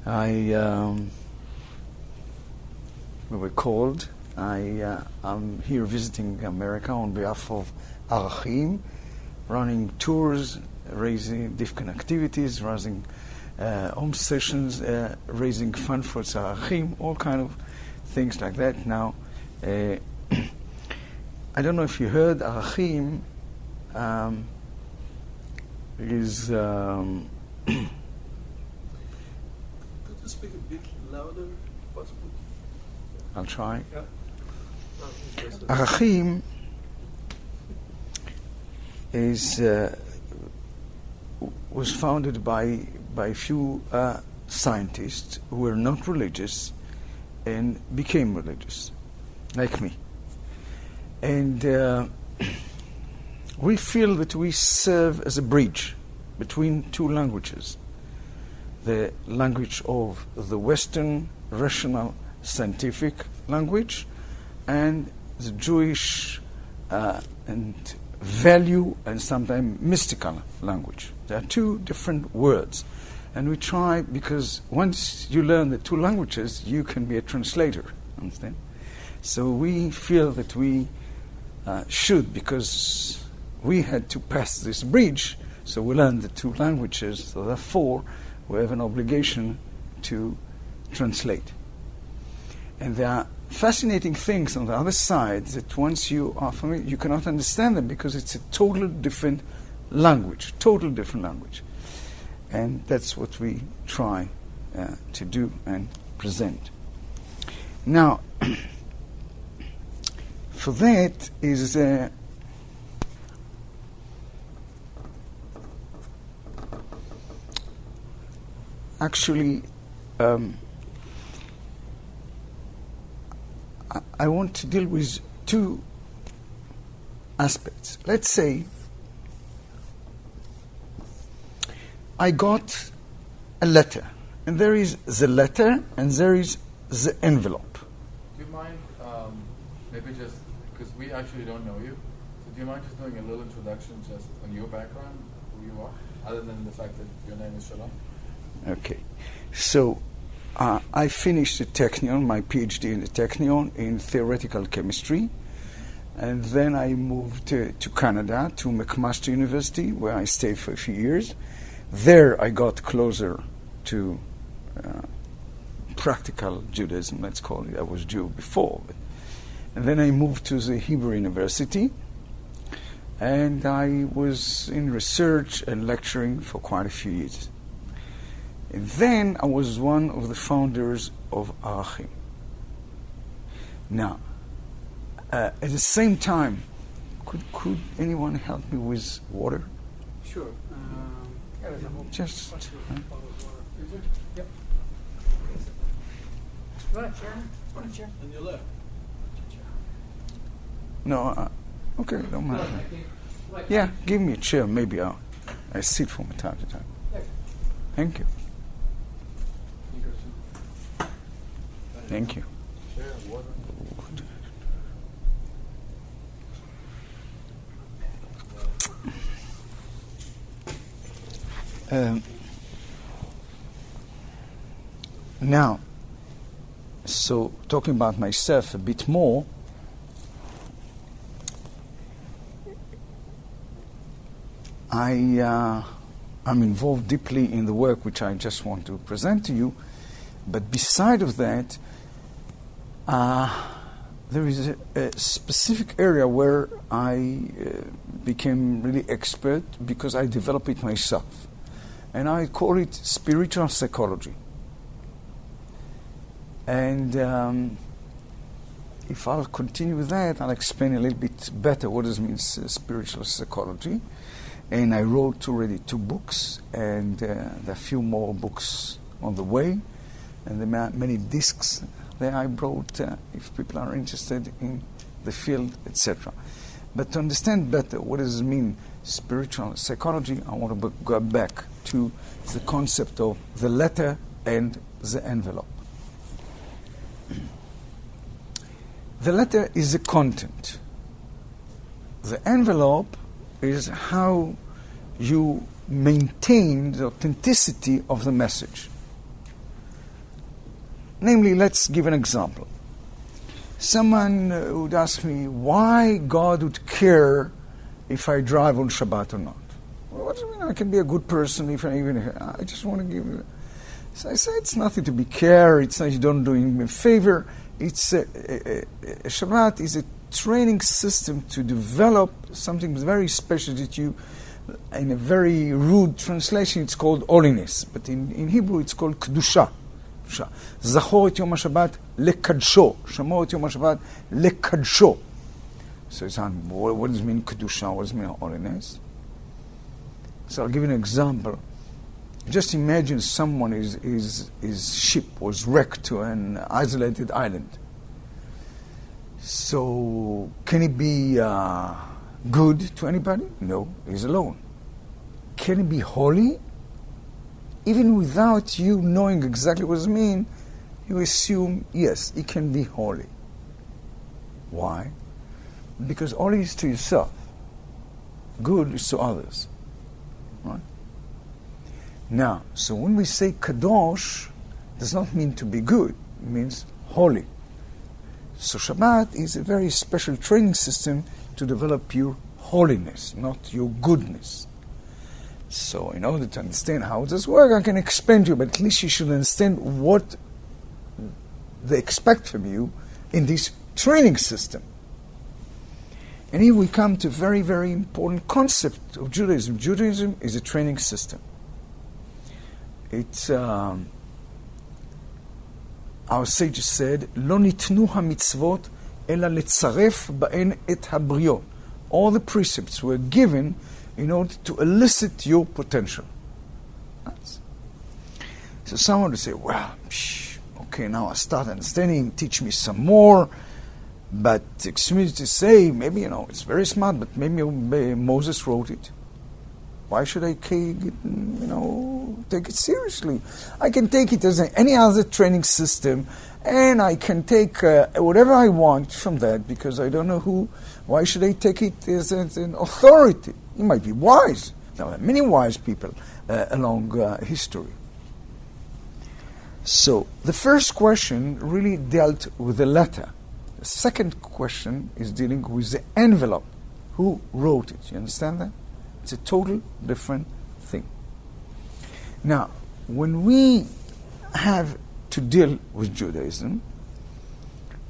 We were called. I'm here visiting America on behalf of Arachim, running tours, raising different activities, raising home sessions, raising fund for Arachim, all kind of things like that. Now, I don't know if you heard, Arachim is... Could you speak a bit louder, if possible? I'll try. Yeah. Arachim was founded by a few scientists who were not religious and became religious, like me. And we feel that we serve as a bridge between two languages. The language of the Western rational scientific language and the Jewish and value and sometimes mystical language. There are two different words. And we try, because once you learn the two languages, you can be a translator, understand? So we feel that we should, because we had to pass this bridge, so we learned the two languages, so therefore we have an obligation to translate. And there are fascinating things on the other side that once you are familiar, you cannot understand them because it's a totally different language, And that's what we try to do and present. Now, for that is actually I want to deal with two aspects. Let's say I got a letter, and there is the letter and there is the envelope. Do you mind, maybe just, because we actually don't know you, so do you mind just doing a little introduction just on your background, who you are, other than the fact that your name is Shalom? Okay. So, I finished the Technion, my PhD in the Technion in theoretical chemistry, and then I moved to Canada, to McMaster University, where I stayed for a few years. There I got closer to practical Judaism, let's call it. I was Jew before. And then I moved to the Hebrew University, and I was in research and lecturing for quite a few years. And then I was one of the founders of Arachim. Now, at the same time, could anyone help me with water? Sure. Just... Yep. Want a chair? Want a chair? On your left. No, okay, don't matter. Yeah, give me a chair, maybe I sit from time to time. Thank you. Thank you. Now, so talking about myself a bit more, I'm involved deeply in the work which I just want to present to you, but beside of that, there is a specific area where I became really expert because I developed it myself. And I call it spiritual psychology. And if I'll continue with that, I'll explain a little bit better what it means spiritual psychology. And I wrote already 2 books, and there are a few more books on the way, and there are many discs that I brought if people are interested in the field, etc. But to understand better what does it mean spiritual psychology, I want to go back to the concept of the letter and the envelope. The letter is the content. The envelope is how you maintain the authenticity of the message. Namely, let's give an example. Someone would ask me why God would care if I drive on Shabbat or not. Well, what do you mean? I can be a good person if I just want to give you. So I say it's nothing to be care. It's not you don't do him a favor. It's Shabbat is a training system to develop something very special that you, in a very rude translation, it's called holiness. But in Hebrew, it's called kedusha. זכור את יום השבת לקדשו. שמור את יום השבת לקדשו. So it's on, what does it mean kedusha? What does it mean holiness? So I'll give you an example. Just imagine someone his ship was wrecked to an isolated island. So can he be good to anybody? No, he's alone. Can he be holy? Even without you knowing exactly what it means, you assume, yes, he can be holy. Why? Because holy is to yourself. Good is to others. Right? Now, so when we say kadosh, does not mean to be good. It means holy. So Shabbat is a very special training system to develop your holiness, not your goodness. So in order to understand how does work, I can explain to you, but at least you should understand what they expect from you in this training system. And here we come to a very, very important concept of Judaism. Judaism is a training system. It's, our sages said, "Lo nitnu hamitzvot ela letzaref ba'en et habriot." All the precepts were given in order to elicit your potential. So someone would say, well, okay, now I start understanding, teach me some more. But excuse me to say, maybe, it's very smart, but maybe Moses wrote it. Why should I take it seriously? I can take it as any other training system, and I can take whatever I want from that, because I don't know who. Why should I take it as an authority? It might be wise. There are many wise people along history. So the first question really dealt with the letter. The second question is dealing with the envelope. Who wrote it? You understand that? It's a total different thing. Now, when we have to deal with Judaism,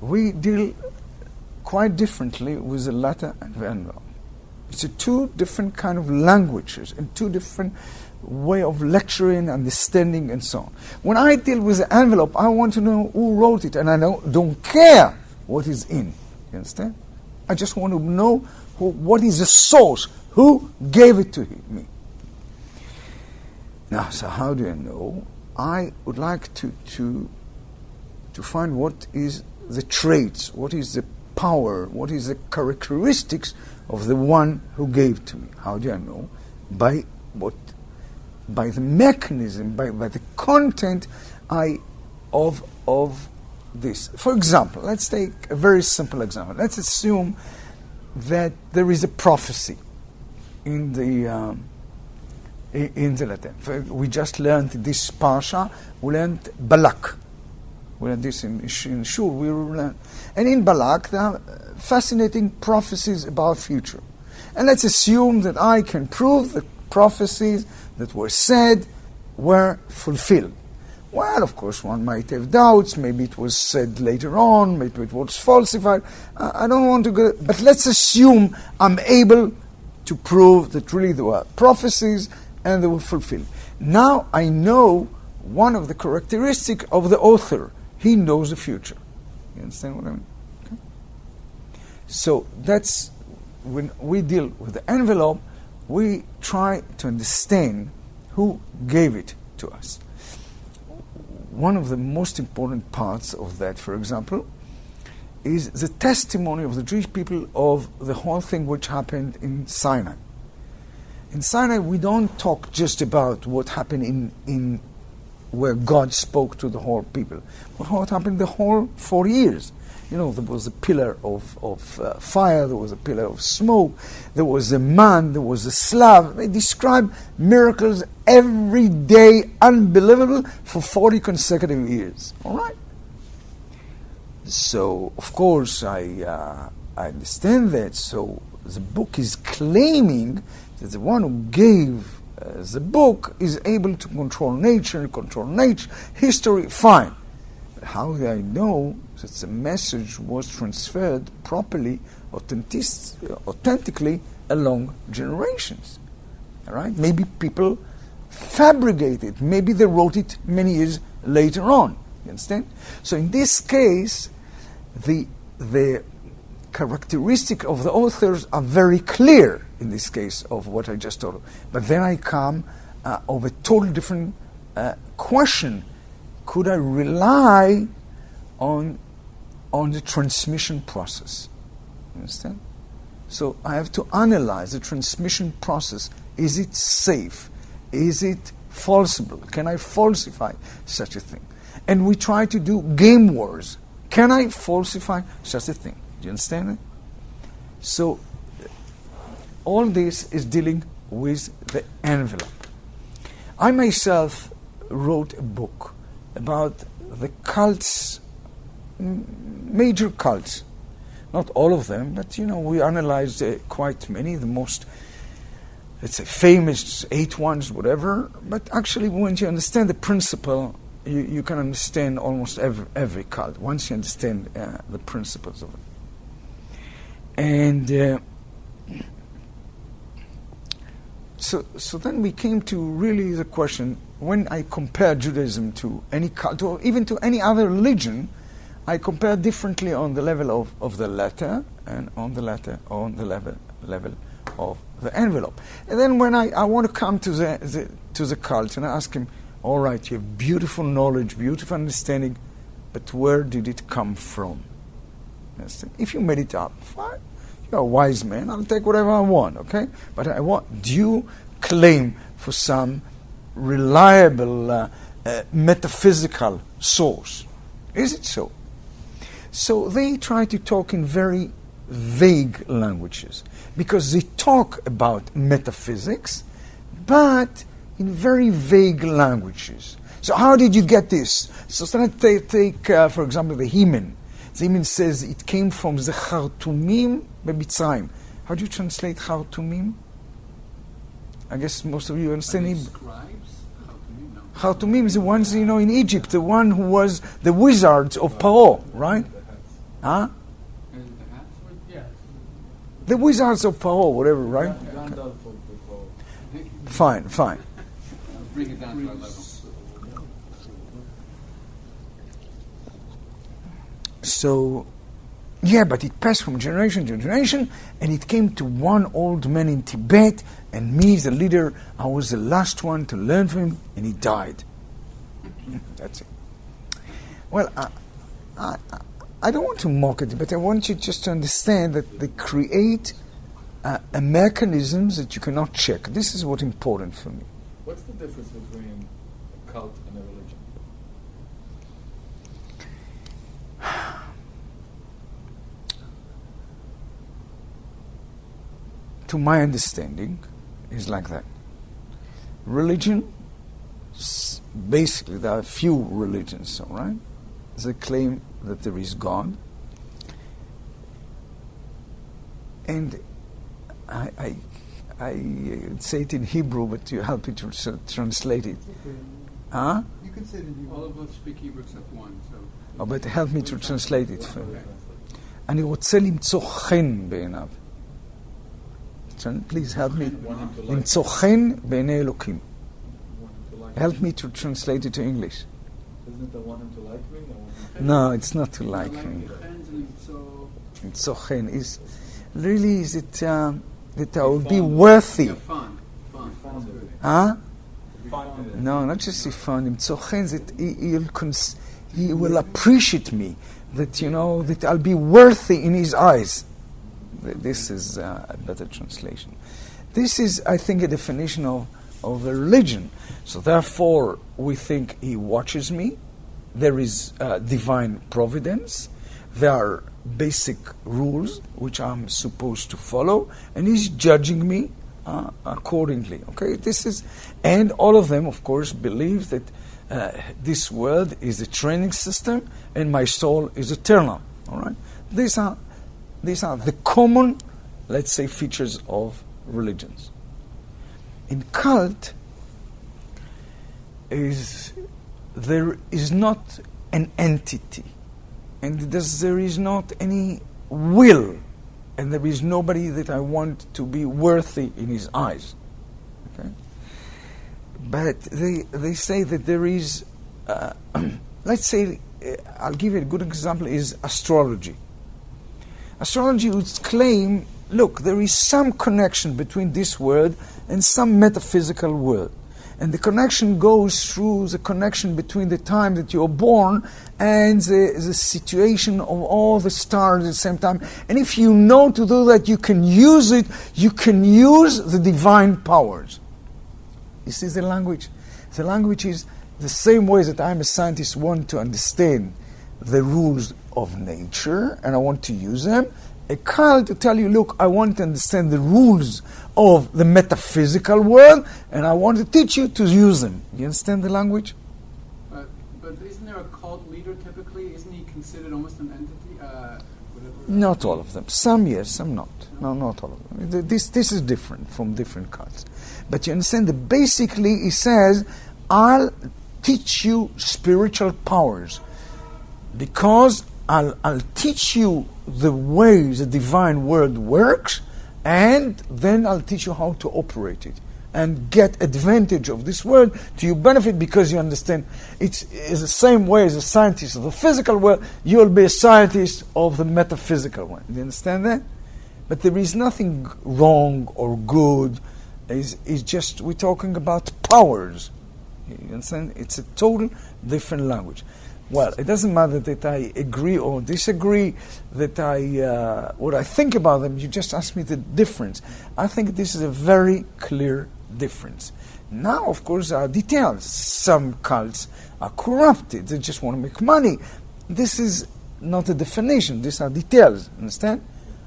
we deal quite differently with the letter and the envelope. It's two different kind of languages and two different way of lecturing, understanding, and so on. When I deal with the envelope, I want to know who wrote it, and I don't care what is in. You understand? I just want to know what is the source, who gave it to me. Now, so how do I know? I would like to find what is the traits, what is the power, what is the characteristics of the one who gave to me. How do I know? By the mechanism, by the content of this. For example, let's take a very simple example. Let's assume that there is a prophecy in the letter. We just learned this parsha. We learned Balak. We learned this in Shul. We learned, and in Balak there are fascinating prophecies about future. And let's assume that I can prove the prophecies that were said were fulfilled. Well, of course, one might have doubts. Maybe it was said later on. Maybe it was falsified. I don't want to go... But let's assume I'm able to prove that really there were prophecies and they were fulfilled. Now I know one of the characteristics of the author. He knows the future. You understand what I mean? Okay. So that's when we deal with the envelope, we try to understand who gave it to us. One of the most important parts of that, for example, is the testimony of the Jewish people of the whole thing which happened in Sinai. In Sinai, we don't talk just about what happened in where God spoke to the whole people, but what happened the whole 4 years. There was a pillar of fire, there was a pillar of smoke, there was a man, there was a slave. They describe miracles every day, unbelievable, for 40 consecutive years. All right? So, of course, I understand that. So the book is claiming that the one who gave the book is able to control nature, history, fine. But how do I know that the message was transferred properly, authentically along generations? All right? Maybe people fabricate it. Maybe they wrote it many years later on. You understand? So in this case, the characteristic of the authors are very clear in this case of what I just told you. But then I come of a totally different question. Could I rely on the transmission process? You understand? So I have to analyze the transmission process. Is it safe? Is it falsifiable? Can I falsify such a thing? And we try to do game wars. Can I falsify such a thing? Do you understand it? So all this is dealing with the envelope. I myself wrote a book about the cults, major cults. Not all of them, but we analyzed quite many, the most, let's say, famous 8 ones, whatever. But actually, once you understand the principle, you can understand almost every cult, once you understand the principles of it. And so then we came to really the question, when I compare Judaism to any cult, or even to any other religion, I compare differently on the level of the letter, and on the level of the envelope. And then when I want to come to the cult, and I ask him, all right, you have beautiful knowledge, beautiful understanding, but where did it come from? If you made it up, fine. You're a wise man, I'll take whatever I want, okay? But I want due claim for some reliable metaphysical source. Is it so? So they try to talk in very vague languages, because they talk about metaphysics, but in very vague languages. So how did you get this? So take for example, the Heman. The Heman says it came from the Khartoumim beMitzrayim. How do you translate Khartoumim? I guess most of you understand him. Khartoumim is the ones, in Egypt, the one who was the wizards of Paro, right? Huh? The wizards of Paro, whatever, right? Okay. Fine. Bring it down to our level. So, yeah, but it passed from generation to generation, and it came to one old man in Tibet, and me, the leader, I was the last one to learn from him, and he died. That's it. Well, I don't want to mock it, but I want you just to understand that they create a mechanisms that you cannot check. This is what's important for me. What's the difference between a cult and a religion? To my understanding, is like that. Religion, basically, there are few religions, all right? They claim that there is God. And I say it in Hebrew, but you help me to translate it. Huh? You can say it in Hebrew. All of us speak Hebrew except one. So. but help me to translate it. אני רוצה למצוא חן בעיניו. Please help me. למצוא חן בעיני אלוקים. Help me to translate it to English. Isn't it the want him to like me? No, it's not to like me. למצוא חן is really is it that I will be worthy. Huh? No, not just if fun. למצוא חן that he will appreciate me. That that I'll be worthy in his eyes. This is a better translation. This is, I think, a definition of a religion. So therefore, we think he watches me. There is divine providence. There are basic rules which I'm supposed to follow, and he's judging me accordingly. Okay, this is, and all of them, of course, believe that this world is a training system, and my soul is eternal. All right. These are the common, let's say, features of religions. In cult, there is not an entity, and there is not any will, and there is nobody that I want to be worthy in his eyes. Okay? But they say that there is, let's say, I'll give you a good example, is astrology. Astrology would claim, look, there is some connection between this world and some metaphysical world. And the connection goes through the connection between the time that you're born and the situation of all the stars at the same time. And if you know to do that, you can use it, you can use the divine powers. This is the language. The language is the same way that I'm a scientist, want to understand the rules of nature, and I want to use them. A cult to tell you, look, I want to understand the rules of the metaphysical world, and I want to teach you to use them. You understand the language? But isn't there a cult leader typically? Isn't he considered almost an entity? Not all of them. Some yes, some not. No, not all of them. This is different from different cults. But you understand that basically he says, I'll teach you spiritual powers because I'll teach you the way the divine world works, and then I'll teach you how to operate it and get advantage of this world to your benefit, because you understand it's the same way as a scientist of the physical world, you'll be a scientist of the metaphysical one. Do you understand that? But there is nothing wrong or good. It's just we're talking about powers. You understand? It's a total different language. Well, it doesn't matter that I agree or disagree, that what I think about them. You just ask me the difference. I think this is a very clear difference. Now, of course, there are details. Some cults are corrupted. They just want to make money. This is not a definition. These are details. Understand?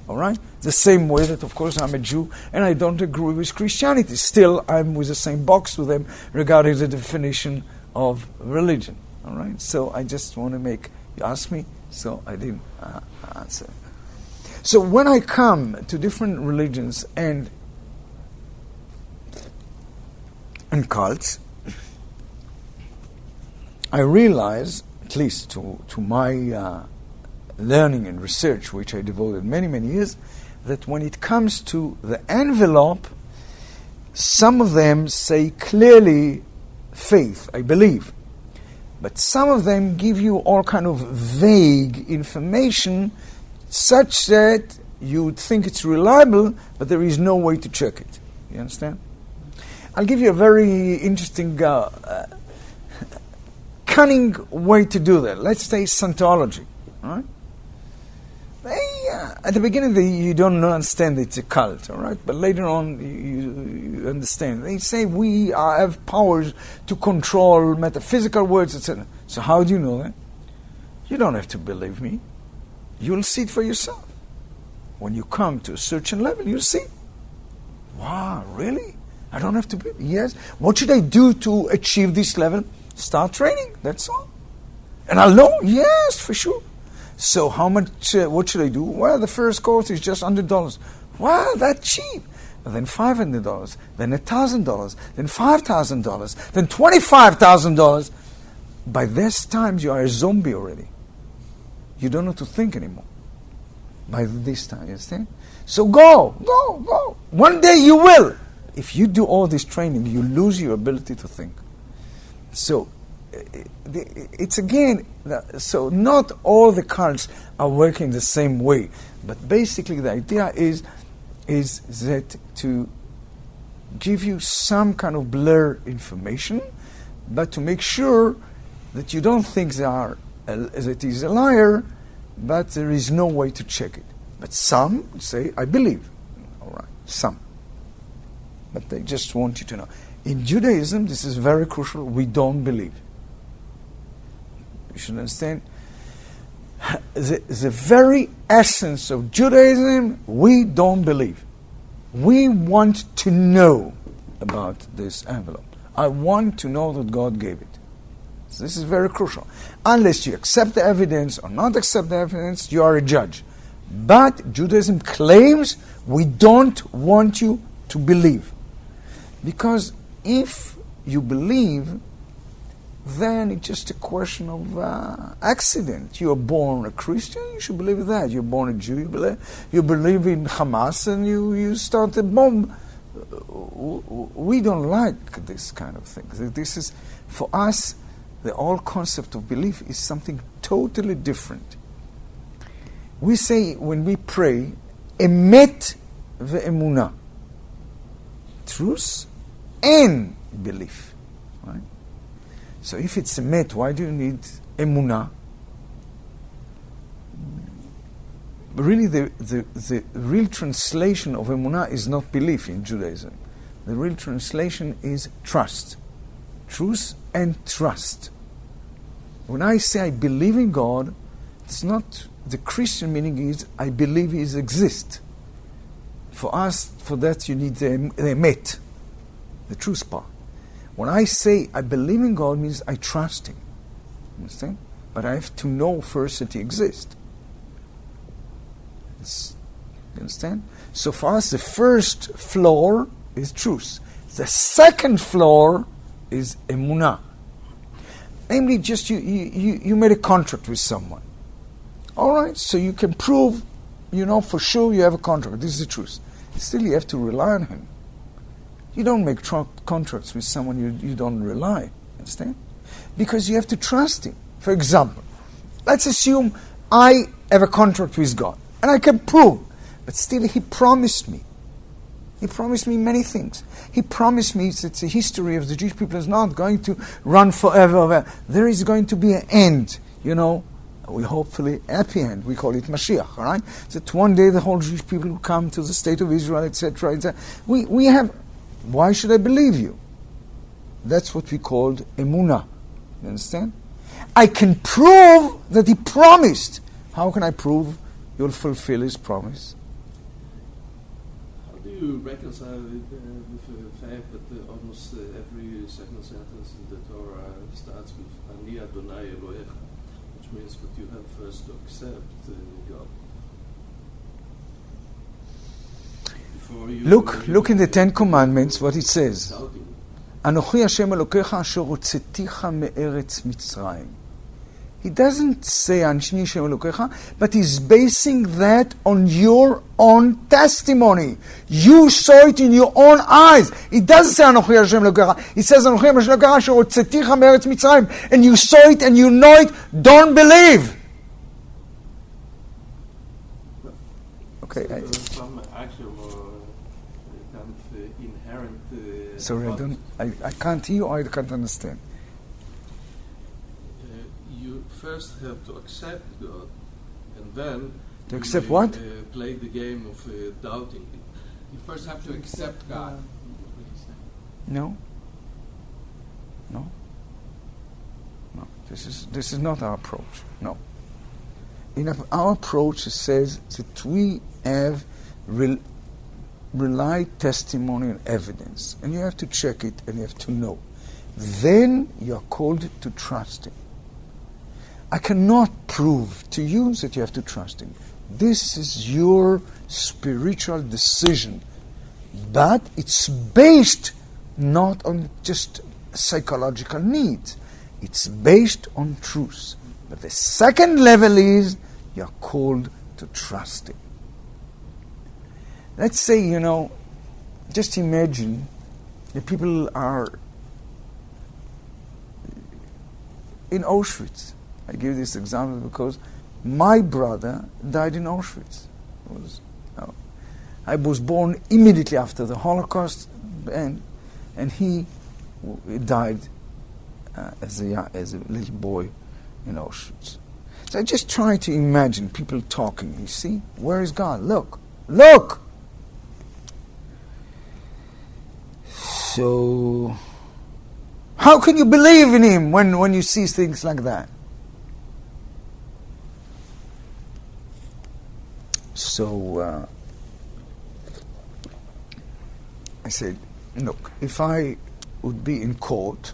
All right? The same way that, of course, I'm a Jew and I don't agree with Christianity. Still, I'm with the same box with them regarding the definition of religion. All right? So I just want to make, you asked me, so I didn't answer. So when I come to different religions and cults, I realize, at least to my learning and research, which I devoted many, many years, that when it comes to the envelope, some of them say clearly faith, I believe. But some of them give you all kind of vague information such that you would think it's reliable, but there is no way to check it. You understand? I'll give you a very interesting, cunning way to do that. Let's say Scientology. All right? At the beginning, you don't understand it's a cult, all right? But later on, you understand. They say we have powers to control metaphysical words, etc. So how do you know that? You don't have to believe me. You'll see it for yourself. When you come to a certain level, you'll see. Wow, really? I don't have to believe? Yes. What should I do to achieve this level? Start training, that's all. And I'll know? Yes, for sure. So how much, what should I do? Well, the first course is just $100. Wow, that's cheap. Then $500, then $1,000, then $5,000, then $25,000. By this time, you are a zombie already. You don't know to think anymore. By this time, you understand? So go. One day you will. If you do all this training, you lose your ability to think. So it's again, so not all the cults are working the same way, but basically the idea is that to give you some kind of blur information, but to make sure that you don't think that it is a liar, but there is no way to check it. But some say, I believe. All right, some. But they just want you to know. In Judaism, this is very crucial, we don't believe. You should understand, the very essence of Judaism, we don't believe. We want to know about this envelope. I want to know that God gave it. So this is very crucial. Unless you accept the evidence or not accept the evidence, you are a judge. But Judaism claims we don't want you to believe. Because if you believe, then it's just a question of accident. You are born a Christian, you should believe that. You're born a Jew, you believe in Hamas, and you start a bomb. We don't like this kind of thing. This is, for us, the whole concept of belief is something totally different. We say, when we pray, emet ve'emunah. Truth and belief. Right? So if it's emet, why do you need emunah? Really, the real translation of emunah is not belief in Judaism. The real translation is trust. Truth and trust. When I say I believe in God, it's not, the Christian meaning is I believe He exists. For us, for that you need the emet, the truth part. When I say I believe in God, means I trust Him. Understand? But I have to know first that He exists. You understand? So for us, the first floor is truth. The second floor is emunah. Namely, just you made a contract with someone. All right, so you can prove, for sure you have a contract. This is the truth. Still, you have to rely on Him. You don't make contracts with someone you don't rely. Understand? Because you have to trust Him. For example, let's assume I have a contract with God, and I can prove, but still He promised me. He promised me many things. He promised me that the history of the Jewish people is not going to run forever. There is going to be an end, We hopefully happy end. We call it Mashiach, all right? That one day the whole Jewish people will come to the state of Israel, etc. We have. Why should I believe you? That's what we called emunah. You understand? I can prove that He promised. How can I prove you'll fulfill His promise? How do you reconcile it with the fact that almost every second sentence in the Torah starts with Ani Adonai Elohech, which means that you have first to accept God. Look in the Ten Commandments what it says. Anochi Hashem Elokecha asher hotzeticha me'eretz Mitzrayim. He doesn't say Anochi Hashem Elokecha, but he's basing that on your own testimony. You saw it in your own eyes. He doesn't say Anochi Hashem Elokecha. He says Anochi Hashem Elokecha asher hotzeticha me'eretz Mitzrayim. And you saw it and you know it. Don't believe. Okay. Some actual kind of inherent. Sorry, I can't hear or I can't understand. You first have to accept God, and then To accept what? Play the game of doubting Him. You first have to accept God. No. This is not our approach. No. In our approach, it says that we have relied testimony and evidence, and you have to check it and you have to know. Then you are called to trust Him. I cannot prove to you that you have to trust Him. This is your spiritual decision, but it's based not on just psychological needs. It's based on truth. But the second level is you're called to trust Him. Let's say, just imagine the people are in Auschwitz. I give this example because my brother died in Auschwitz. I was born immediately after the Holocaust, and he died as a little boy in Auschwitz. So I just try to imagine people talking. You see, where is God? Look. So, how can you believe in Him when you see things like that? So, I said, look, if I would be in court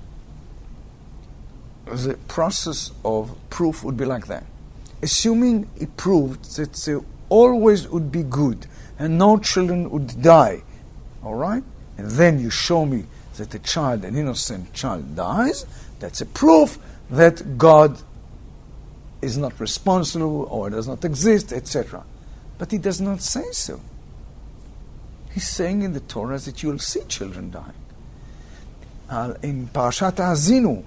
the process of proof would be like that. Assuming he proved that there always would be good and no children would die, all right? And then you show me that an innocent child dies, that's a proof that God is not responsible or does not exist, etc. But he does not say so. He's saying in the Torah that you'll see children dying. In Parashat Haazinu,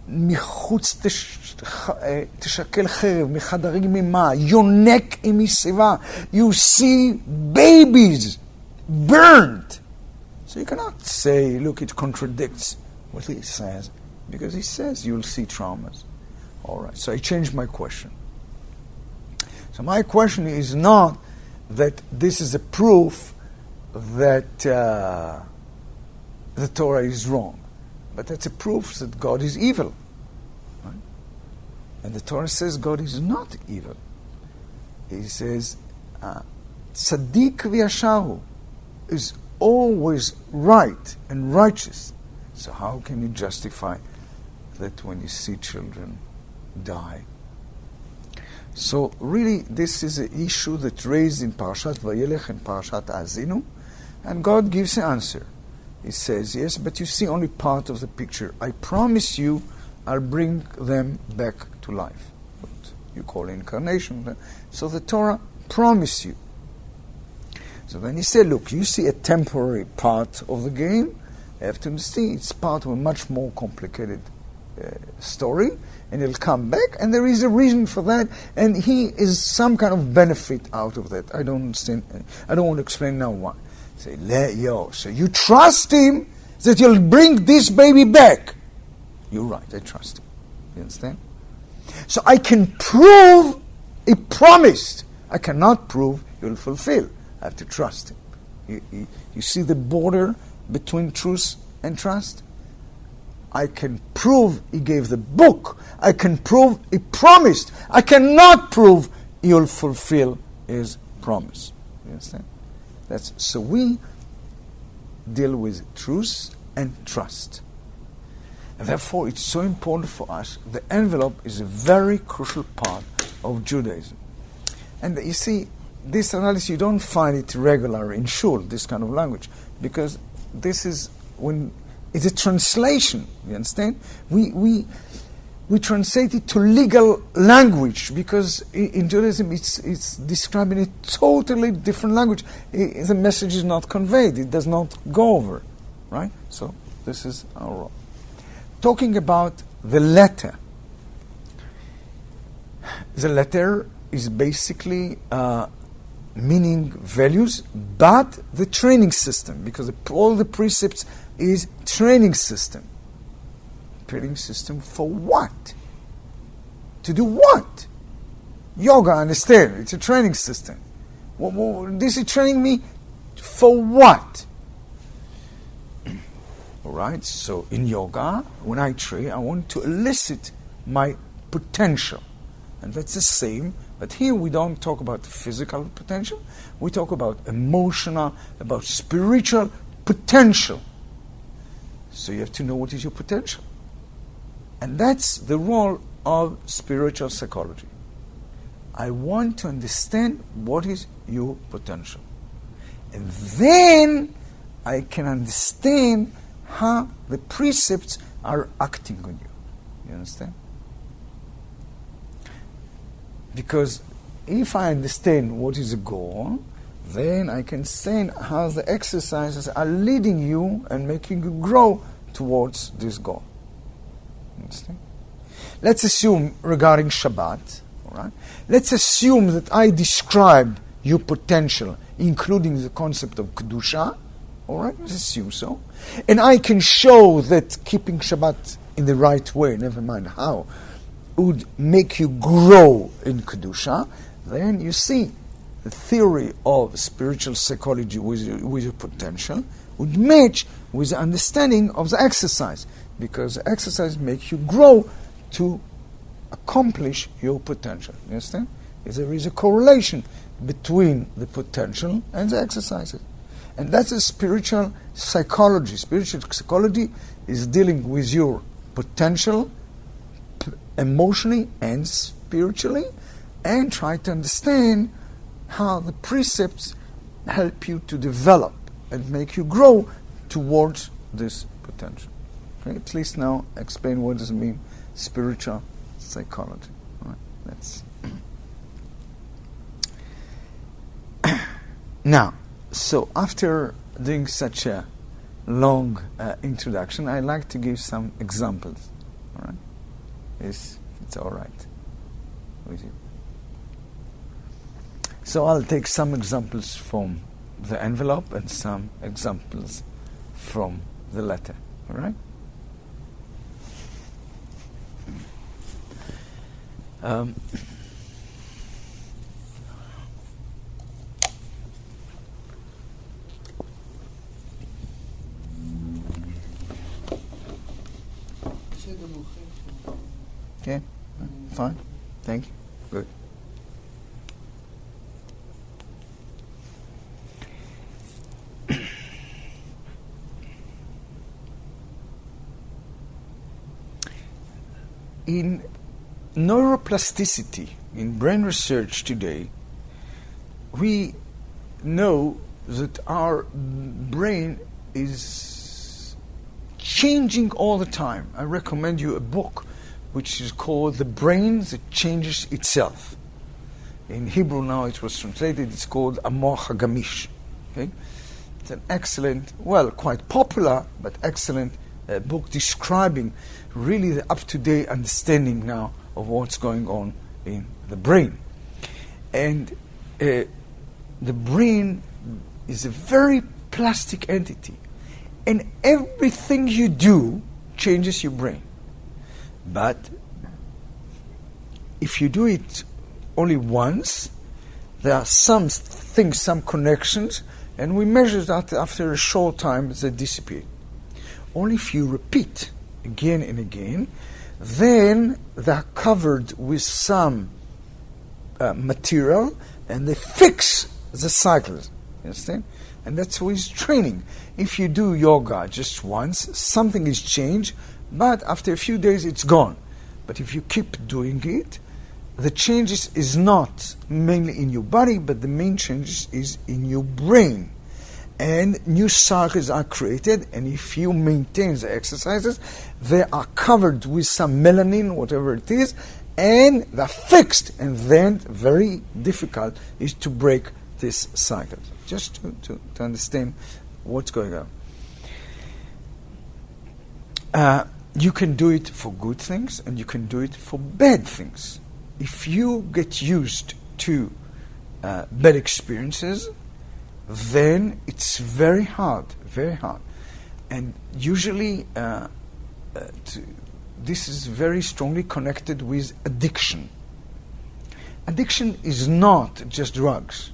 מחוץ תשקל חרב, מחדרים ממה, יונק עם מסיבה. You see babies burned. So you cannot say, look, it contradicts what he says, because he says you'll see traumas. All right, so I changed my question. So my question is not that this is a proof that the Torah is wrong, but that's a proof that God is evil. Right? And the Torah says God is not evil. He says, Tzaddik v'yasharu is always right and righteous. So how can you justify that when you see children die? So really, this is an issue that's raised in Parashat Vayelech and Parashat Haazinu, and God gives an answer. He says, yes, but you see only part of the picture. I promise you, I'll bring them back to life. What you call incarnation. So the Torah promised you. So then he said, look, you see a temporary part of the game. You have to see it's part of a much more complicated story, and it'll come back, and there is a reason for that, and he is some kind of benefit out of that. I don't understand. I don't want to explain now why. Say, so you trust him that he'll bring this baby back. You're right, I trust him. You understand? So I can prove he promised. I cannot prove he'll fulfill. I have to trust him. You see the border between truth and trust? I can prove he gave the book. I can prove he promised. I cannot prove he'll fulfill his promise. You understand? So we deal with truth and trust. And therefore, it's so important for us. The envelope is a very crucial part of Judaism. And you see, this analysis, you don't find it regular in shul, this kind of language, because this is when it's a translation. You understand? We translate it to legal language, because in Judaism it's described in a totally different language. The message is not conveyed. It does not go over. Right? So this is our role. Talking about the letter. The letter is basically meaning values, but the training system, because all the precepts is training system. Training system for what? To do what? Yoga, I understand. It's a training system. This is training me for what? All right, so in yoga, when I train, I want to elicit my potential. And that's the same, but here we don't talk about physical potential. We talk about emotional, about spiritual potential. So you have to know what is your potential. And that's the role of spiritual psychology. I want to understand what is your potential. And then I can understand how the precepts are acting on you. You understand? Because if I understand what is the goal, then I can see how the exercises are leading you and making you grow towards this goal. Understand? Let's assume regarding Shabbat, all right? Let's assume that I described your potential, including the concept of Kedusha, all right? Let's assume so. And I can show that keeping Shabbat in the right way, never mind how, would make you grow in Kedusha. Then you see the theory of spiritual psychology with your potential would match with the understanding of the exercise, because the exercise makes you grow to accomplish your potential. You understand? There is a correlation between the potential and the exercises. And that's a spiritual psychology. Spiritual psychology is dealing with your potential emotionally and spiritually, and try to understand how the precepts help you to develop and make you grow towards this potential. Okay? At least now explain what does it mean, spiritual psychology. All right, that's now. So after doing such a long introduction, I'd like to give some examples. All right, it's all right with you. So I'll take some examples from the envelope and some examples from the letter. All right. Okay, fine. Thank you. Good. In neuroplasticity, in brain research today, we know that our brain is changing all the time. I recommend you a book which is called The Brain That Changes Itself. In Hebrew now it was translated, it's called Amor Hagamish. Okay? It's an excellent, well, quite popular, but excellent book describing really the up-to-date understanding now of what's going on in the brain. And the brain is a very plastic entity. And everything you do changes your brain. But if you do it only once, there are some things, some connections, and we measure that after a short time they dissipate. Only if you repeat again and again, then they're covered with some material and they fix the cycles. You understand? And that's with training. If you do yoga just once, something is changed, but after a few days it's gone. But if you keep doing it, the changes is not mainly in your body, but the main changes is in your brain. And new cycles are created, and if you maintain the exercises, they are covered with some melanin, whatever it is, and they're fixed. And then very difficult is to break this cycle. Just to understand what's going on. You can do it for good things, and you can do it for bad things. If you get used to bad experiences, then it's very hard. And usually this is very strongly connected with addiction. Addiction is not just drugs.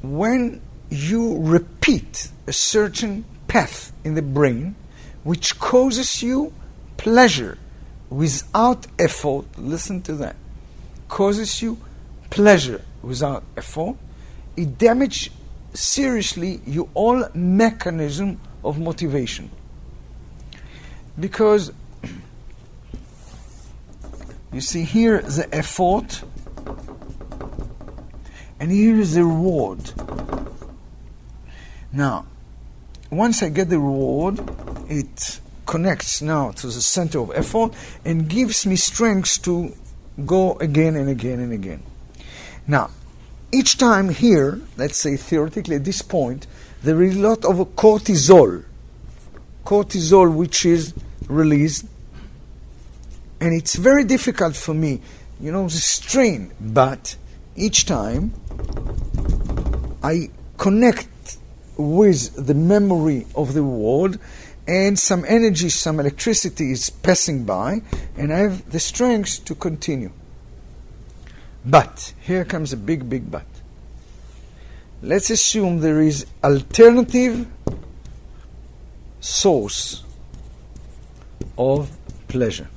When you repeat a certain path in the brain which causes you pleasure without effort, listen to that, causes you pleasure without effort, it damages seriously your whole mechanism of motivation. Because you see here the effort, and here is the reward. Now, once I get the reward, it connects now to the center of effort and gives me strength to go again and again and again. Now, each time here, let's say theoretically at this point, there is a lot of cortisol which is released, and it's very difficult for me, the strain, but each time I connect with the memory of the reward, and some energy, some electricity is passing by, and I have the strength to continue. But, here comes a big but. Let's assume there is alternative source of pleasure.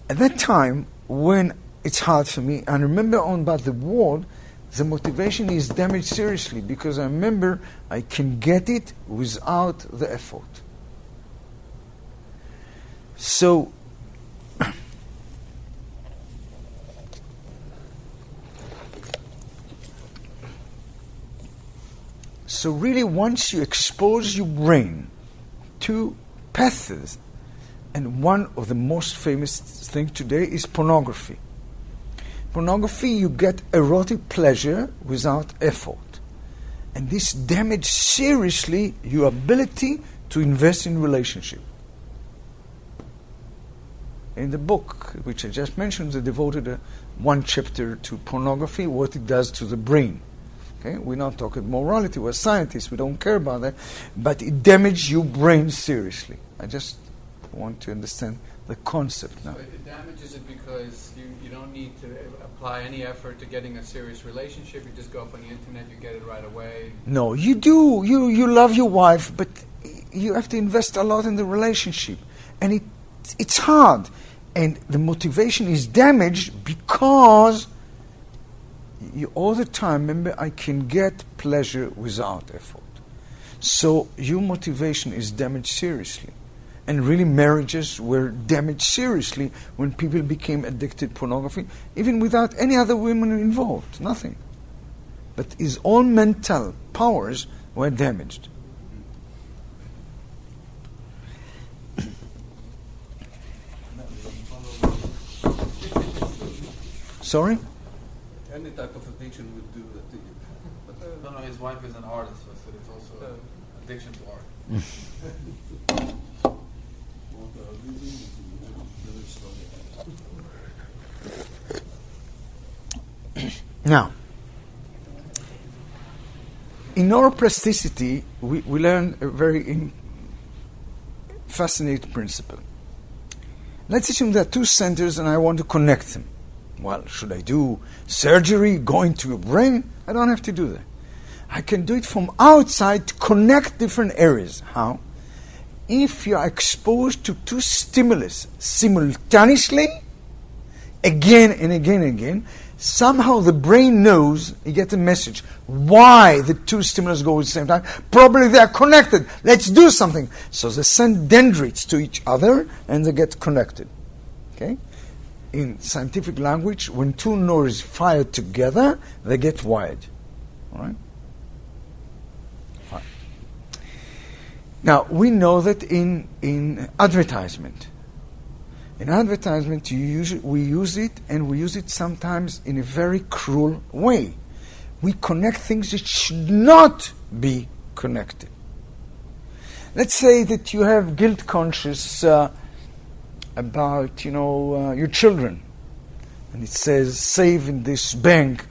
At that time, when it's hard for me, and remember on about the reward, the motivation is damaged seriously, because I remember I can get it without the effort. So, so really once you expose your brain to paths, and one of the most famous things today is pornography. Pornography, you get erotic pleasure without effort. And this damages seriously your ability to invest in relationship. In the book, which I just mentioned, they devoted one chapter to pornography, what it does to the brain. Okay? We're not talking morality, we're scientists, we don't care about that, but it damages your brain seriously. I just want to understand the concept now. So it damages it because you don't need to apply any effort to getting a serious relationship. You just go up on the internet, you get it right away. No, you do. You love your wife, but you have to invest a lot in the relationship. And it's hard. And the motivation is damaged because you all the time, remember, I can get pleasure without effort. So your motivation is damaged seriously. And really marriages were damaged seriously when people became addicted to pornography, even without any other women involved, nothing. But his all mental powers were damaged. Sorry? Any type of addiction would do that to you. But No, his wife is an artist, so I said it's also addiction to art. Now, in neuroplasticity, we learn a very fascinating principle. Let's assume there are two centers and I want to connect them. Well, should I do surgery, go into your brain? I don't have to do that. I can do it from outside to connect different areas. How? If you are exposed to two stimulus simultaneously, again and again and again, somehow the brain knows, you get a message, why the two stimulus go at the same time. Probably they are connected. Let's do something. So they send dendrites to each other and they get connected. Okay? In scientific language, when two neurons fire together, they get wired. All right? Fine. Now, we know that in advertisement, we use it, and we use it sometimes in a very cruel way. We connect things that should not be connected. Let's say that you have guilt conscious about, your children, and it says, save in this bank,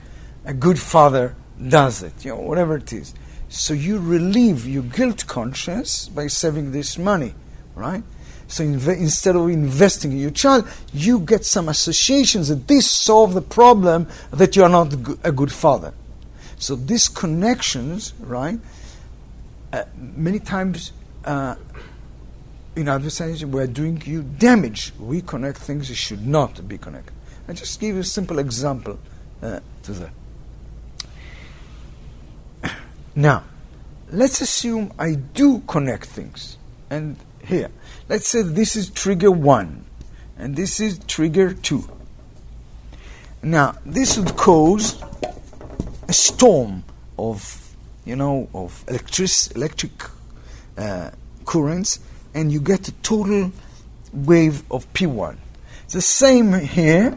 a good father does it, whatever it is. So you relieve your guilt conscience by saving this money, right? So instead of investing in your child, you get some associations that this solve the problem that you are not a good father. So these connections, right, many times in advertising, we are doing you damage. We connect things that should not be connected. I just give you a simple example to that. Now, let's assume I do connect things. And here, let's say this is trigger 1, and this is trigger 2. Now, this would cause a storm of, of electric currents, and you get a total wave of P1. It's the same here,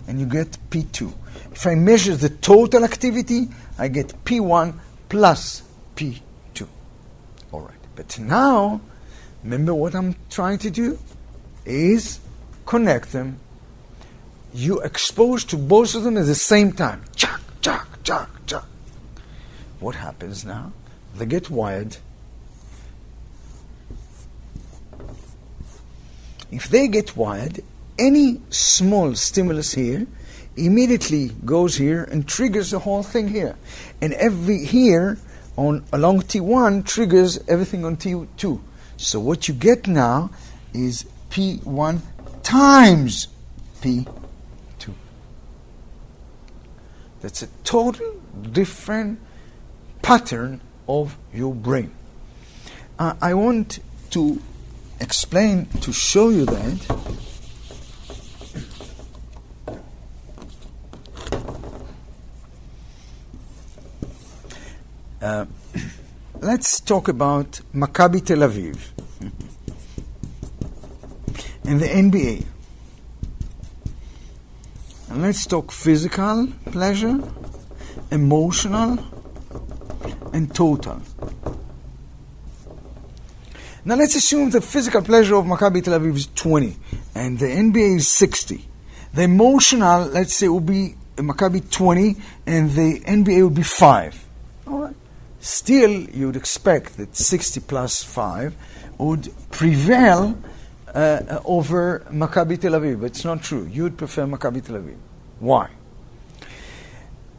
and you get P2. If I measure the total activity, I get P1 plus P2. All right. But now, remember what I'm trying to do is connect them. You expose to both of them at the same time. Chak, chak, chak, chak. What happens now? They get wired. If they get wired, any small stimulus here immediately goes here and triggers the whole thing here. And every here along T1 triggers everything on T2. So what you get now is P1 times P2. That's a total different pattern of your brain. I want to explain, to show you that, let's talk about Maccabi Tel Aviv and the NBA. And let's talk physical pleasure, emotional, and total. Now let's assume the physical pleasure of Maccabi Tel Aviv is 20 and the NBA is 60. The emotional, let's say, will be Maccabi 20 and the NBA will be 5. All right. Still, you would expect that 60 plus 5 would prevail over Maccabi Tel Aviv. But it's not true. You would prefer Maccabi Tel Aviv. Why?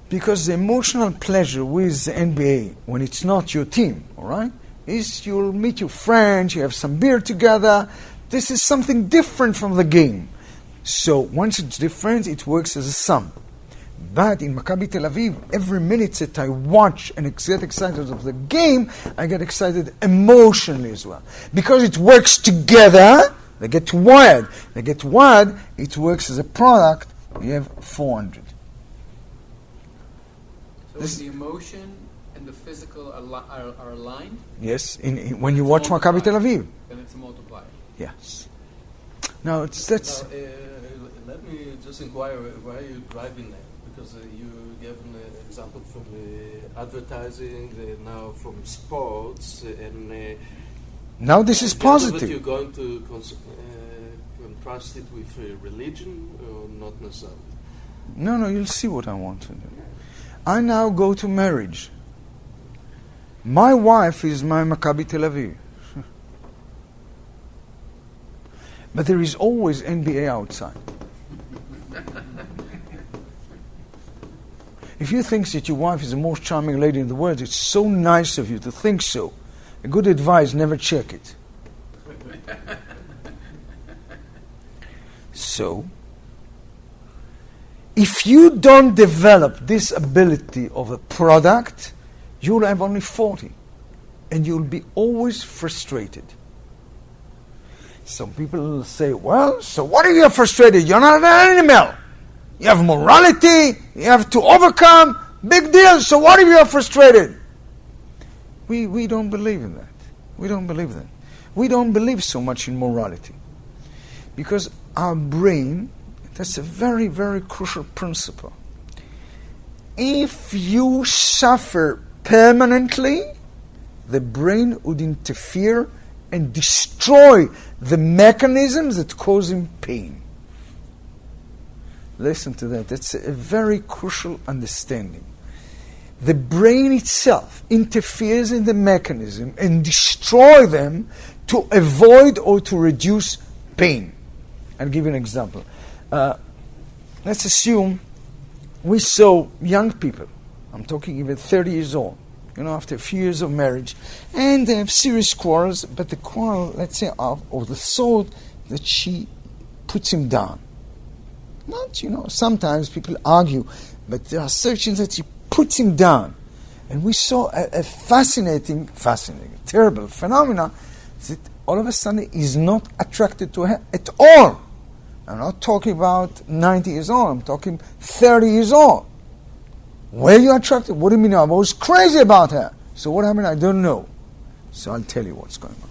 Because the emotional pleasure with the NBA, when it's not your team, all right, is you'll meet your friends, you have some beer together. This is something different from the game. So once it's different, it works as a sum. But in Maccabi Tel Aviv, every minute that I watch and get excited of the game, I get excited emotionally as well. Because it works together, they get wired. They get wired, it works as a product, you have 400. So is the emotion and the physical are aligned? Yes, when you watch Maccabi Tel Aviv. Then it's a multiplier. Yes. Now, that's... Now, let me just inquire, why are you driving that? Because you gave an example from advertising, now from sports, and now this is positive. But you're going to contrast it with religion, or not necessarily? No, you'll see what I want to do. I now go to marriage. My wife is my Maccabi Tel Aviv. But there is always NBA outside. If you think that your wife is the most charming lady in the world, it's so nice of you to think so. A good advice, never check it. So, if you don't develop this ability of a product, you'll have only 40. And you'll be always frustrated. Some people will say, well, so what are you frustrated? You're not an animal. You have morality, you have to overcome, big deal, so what if you're frustrated? We don't believe in that. We don't believe that. We don't believe so much in morality. Because our brain, that's a very, very crucial principle. If you suffer permanently, the brain would interfere and destroy the mechanisms that cause him pain. Listen to that. That's a very crucial understanding. The brain itself interferes in the mechanism and destroys them to avoid or to reduce pain. I'll give you an example. Let's assume we saw young people, I'm talking even 30 years old, after a few years of marriage, and they have serious quarrels, but the quarrel, let's say, of the sort that she puts him down. Not, sometimes people argue, but there are situations that she puts him down. And we saw a fascinating, terrible phenomena that all of a sudden he's not attracted to her at all. I'm not talking about 90 years old, I'm talking 30 years old. Were you attracted? What do you mean? I was crazy about her. So what happened? I don't know. So I'll tell you what's going on.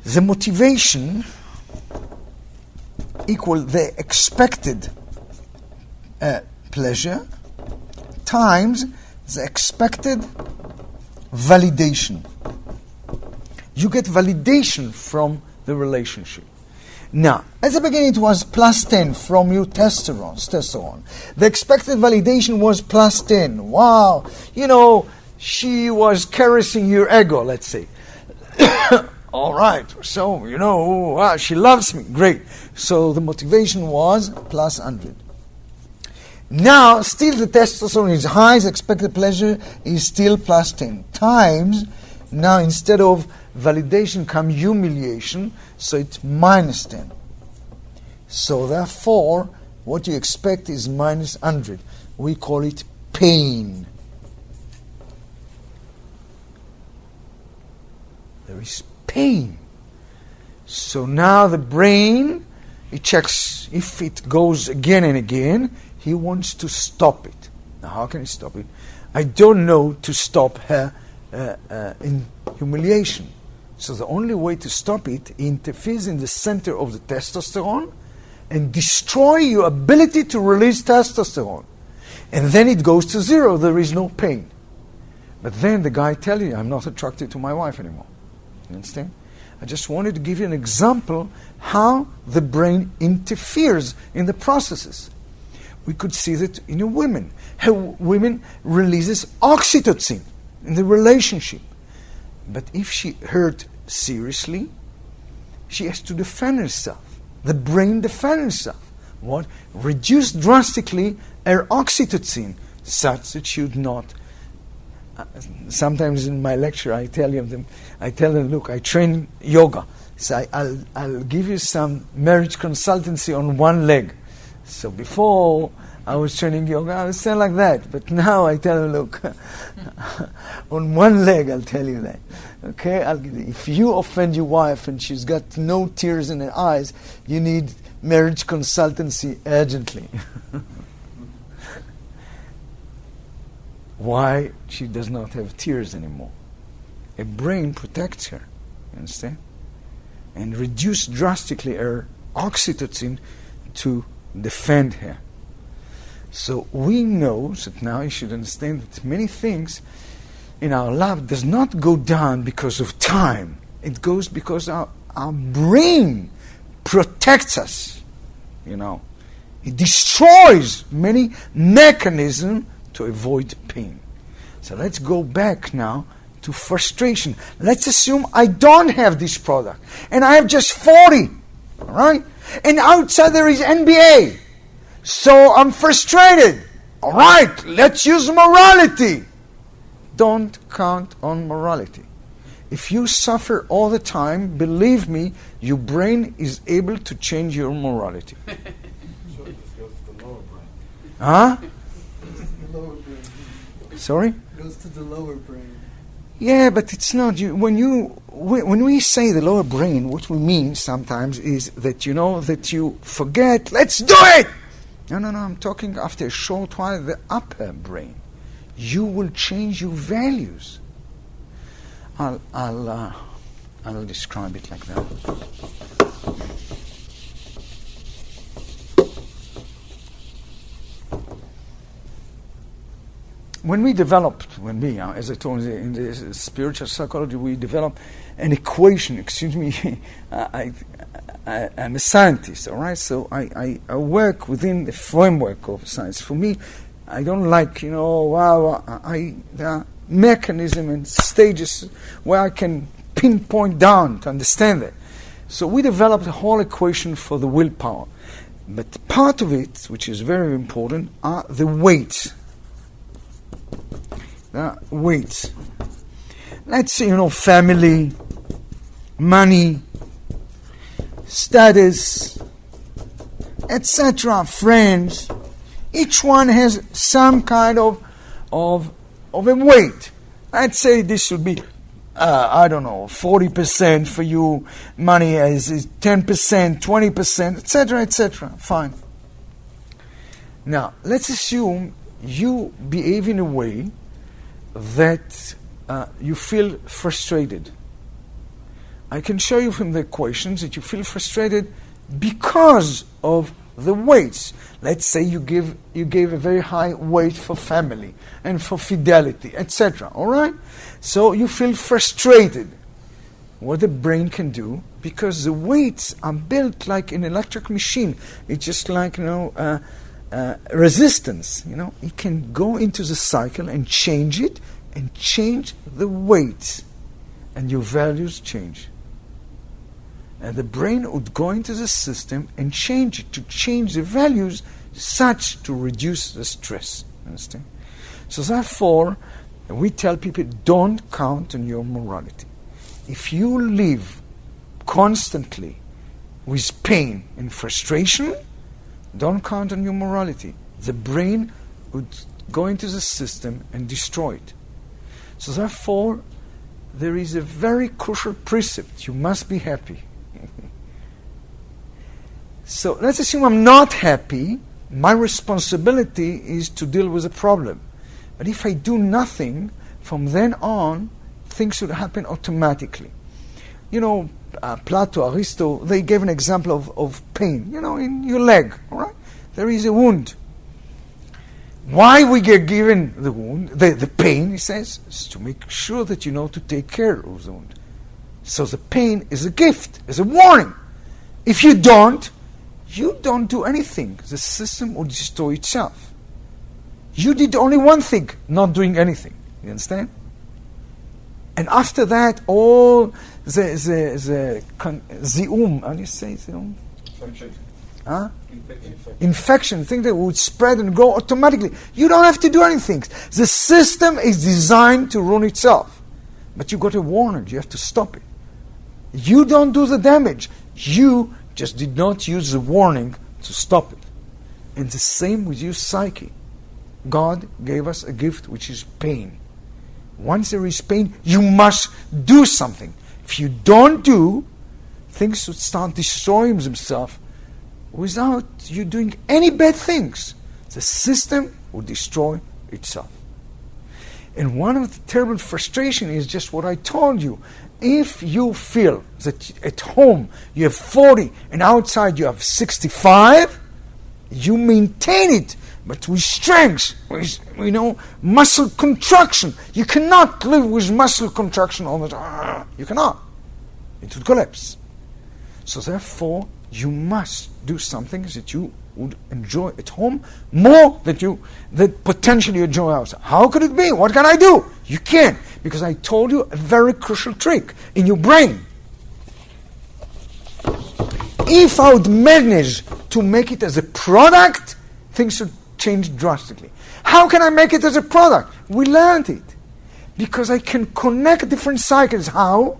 The motivation equal the expected pleasure times the expected validation. You get validation from the relationship. Now, at the beginning it was plus 10 from your testosterone. The expected validation was plus 10. Wow, she was caressing your ego, let's say. All right, so, she loves me. Great. So the motivation was plus 100. Now, still the testosterone is high, the expected pleasure is still plus 10. Times, now instead of validation come humiliation, so it's minus 10. So therefore, what you expect is minus 100. We call it pain. There is pain. So now the brain, it checks if it goes again and again, he wants to stop it. Now how can he stop it? I don't know to stop her in humiliation. So the only way to stop it, he interferes in the center of the testosterone and destroy your ability to release testosterone. And then it goes to zero, there is no pain. But then the guy tells you, I'm not attracted to my wife anymore. You understand? I just wanted to give you an example how the brain interferes in the processes. We could see that in a woman. How women releases oxytocin in the relationship. But if she hurt seriously, she has to defend herself. The brain defends itself. What? Reduce drastically her oxytocin such that she would not. Sometimes in my lecture I tell them, look, I train yoga. So I'll give you some marriage consultancy on one leg. So before I was training yoga, I was saying like that. But now I tell them, look, on one leg I'll tell you that. Okay? If you offend your wife and she's got no tears in her eyes, you need marriage consultancy urgently. Why? She does not have tears anymore. A brain protects her. You understand? And reduce drastically her oxytocin to defend her. So we know that now you should understand that many things in our life does not go down because of time. It goes because our brain protects us. You know, it destroys many mechanisms to avoid pain. So let's go back now to frustration. Let's assume I don't have this product and I have just 40, all right? And outside there is NBA. So I'm frustrated. All right, let's use morality. Don't count on morality. If you suffer all the time, believe me, your brain is able to change your morality. Sure, this goes to the lower brain. Huh? The lower brain. Sorry? It goes to the lower brain. Yeah, but it's not. When we say the lower brain, what we mean sometimes is that that you forget. Let's do it. No. I'm talking after a short while the upper brain. You will change your values. I'll describe it like that. As I told you, in the spiritual psychology, we develop an equation. Excuse me, I'm a scientist, all right? So I work within the framework of science. For me, I don't like, there are mechanisms and stages where I can pinpoint down to understand that. So we developed a whole equation for the willpower. But part of it, which is very important, are the weights. Weights. Let's say, family, money, status, etc., friends. Each one has some kind of a weight. Let's say this would be, 40% for you. Money is 10%, 20%, etc., etc. Fine. Now, let's assume you behave in a way that you feel frustrated. I can show you from the equations that you feel frustrated because of the weights. Let's say you gave a very high weight for family and for fidelity, etc. All right? So you feel frustrated. What the brain can do, because the weights are built like an electric machine. It's just like, resistance. It can go into the cycle and change it and change the weight. And your values change. And the brain would go into the system and change it, to change the values such to reduce the stress. Understand? So therefore, we tell people, don't count on your morality. If you live constantly with pain and frustration, don't count on your morality. The brain would go into the system and destroy it. So therefore, there is a very crucial precept. You must be happy. So let's assume I'm not happy. My responsibility is to deal with the problem. But if I do nothing, from then on, things should happen automatically. You know, Plato, Aristo, they gave an example of pain, you know, in your leg, all right? There is a wound. Why we get given the wound, the pain, he says, is to make sure that you know to take care of the wound. So the pain is a gift, is a warning. If you don't do anything. The system will destroy itself. You did only one thing, not doing anything. You understand? And after that, all the how do you say zium? Infection, thing that would spread and grow automatically. You don't have to do anything. The system is designed to ruin itself. But you got a warning. You have to stop it. You don't do the damage. You just did not use the warning to stop it. And the same with your psyche. God gave us a gift which is pain. Once there is pain, you must do something. If you don't do, things would start destroying themselves without you doing any bad things. The system will destroy itself. And one of the terrible frustrations is just what I told you. If you feel that at home you have 40 and outside you have 65, you maintain it, but with strength, with, muscle contraction. You cannot live with muscle contraction all the time. You cannot. It would collapse. So therefore, you must do something that you would enjoy at home more that potentially you enjoy outside. How could it be? What can I do? You can't, because I told you a very crucial trick in your brain. If I would manage to make it as a product, things would change drastically. How can I make it as a product? We learned it. Because I can connect different cycles. How?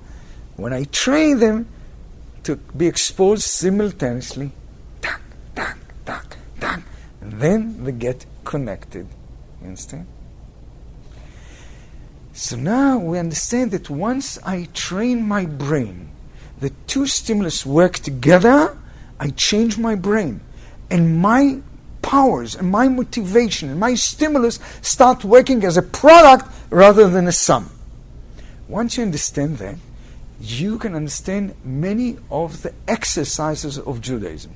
When I train them to be exposed simultaneously, tak, tak, tak, tak, and then they get connected. You understand? So now we understand that once I train my brain, the two stimulus work together, I change my brain. And my powers and my motivation and my stimulus start working as a product rather than a sum. Once you understand that, you can understand many of the exercises of Judaism.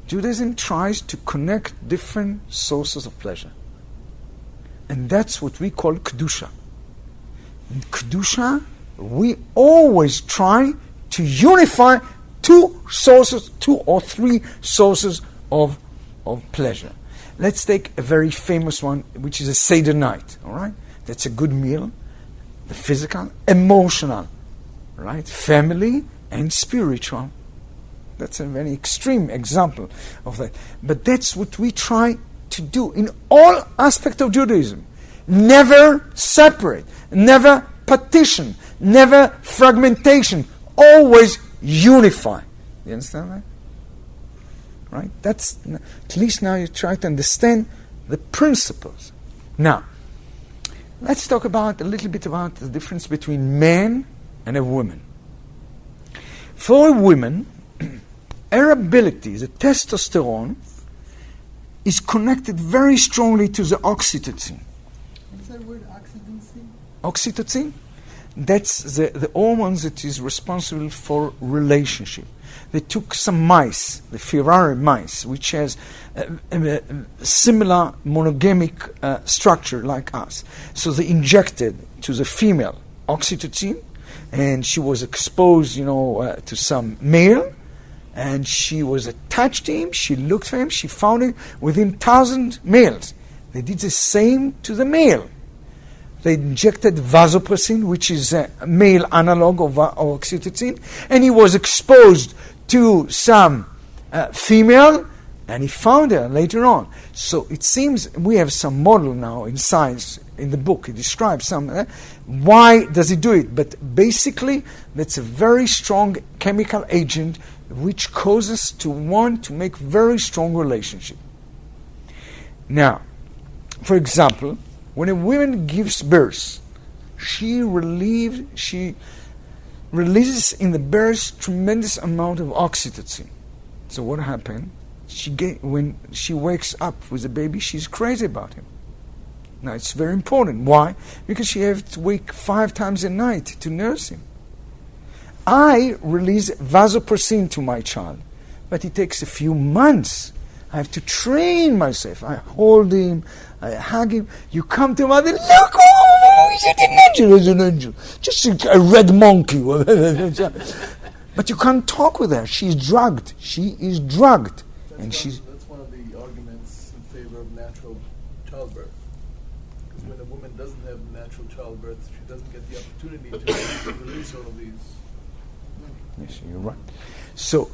Judaism tries to connect different sources of pleasure. And that's what we call Kedusha. In Kedusha, we always try to unify two or three sources of pleasure. Let's take a very famous one, which is a Seder night, all right? That's a good meal. The physical, emotional, right? Family and spiritual. That's a very extreme example of that. But that's what we try to do in all aspects of Judaism. Never separate, never partition, never fragmentation, always unify. You understand that? Right? That's, at least now you try to understand the principles. Now, let's talk a little bit about the difference between man and a woman. For a woman, her ability, the testosterone, is connected very strongly to the oxytocin. What's that word, oxytocin? Oxytocin? That's the hormone that is responsible for relationship. They took some mice, the Ferrari mice, which has a similar monogamic structure like us. So they injected to the female oxytocin, and she was exposed, to some male, and she was attached to him. She looked for him. She found him within 1,000 males. They did the same to the male. They injected vasopressin, which is a male analog of oxytocin, and he was exposed to some female, and he found her later on. So it seems we have some model now in science, in the book. It describes some. Why does he do it? But basically, that's a very strong chemical agent which causes to want to make very strong relationship. Now, for example, when a woman gives birth, she releases in the birth tremendous amount of oxytocin. So what happened? When she wakes up with the baby, she's crazy about him. Now it's very important. Why? Because she has to wake 5 times a night to nurse him. I release vasopressin to my child, but it takes a few months. I have to train myself. I hold him, I hug him. You come to mother, look, oh, he's an angel, just a red monkey. But you can't talk with her. She's drugged. She is drugged. That's one of the arguments in favor of natural childbirth. Because when a woman doesn't have natural childbirth, she doesn't get the opportunity to release all of these. Yes, you're right. So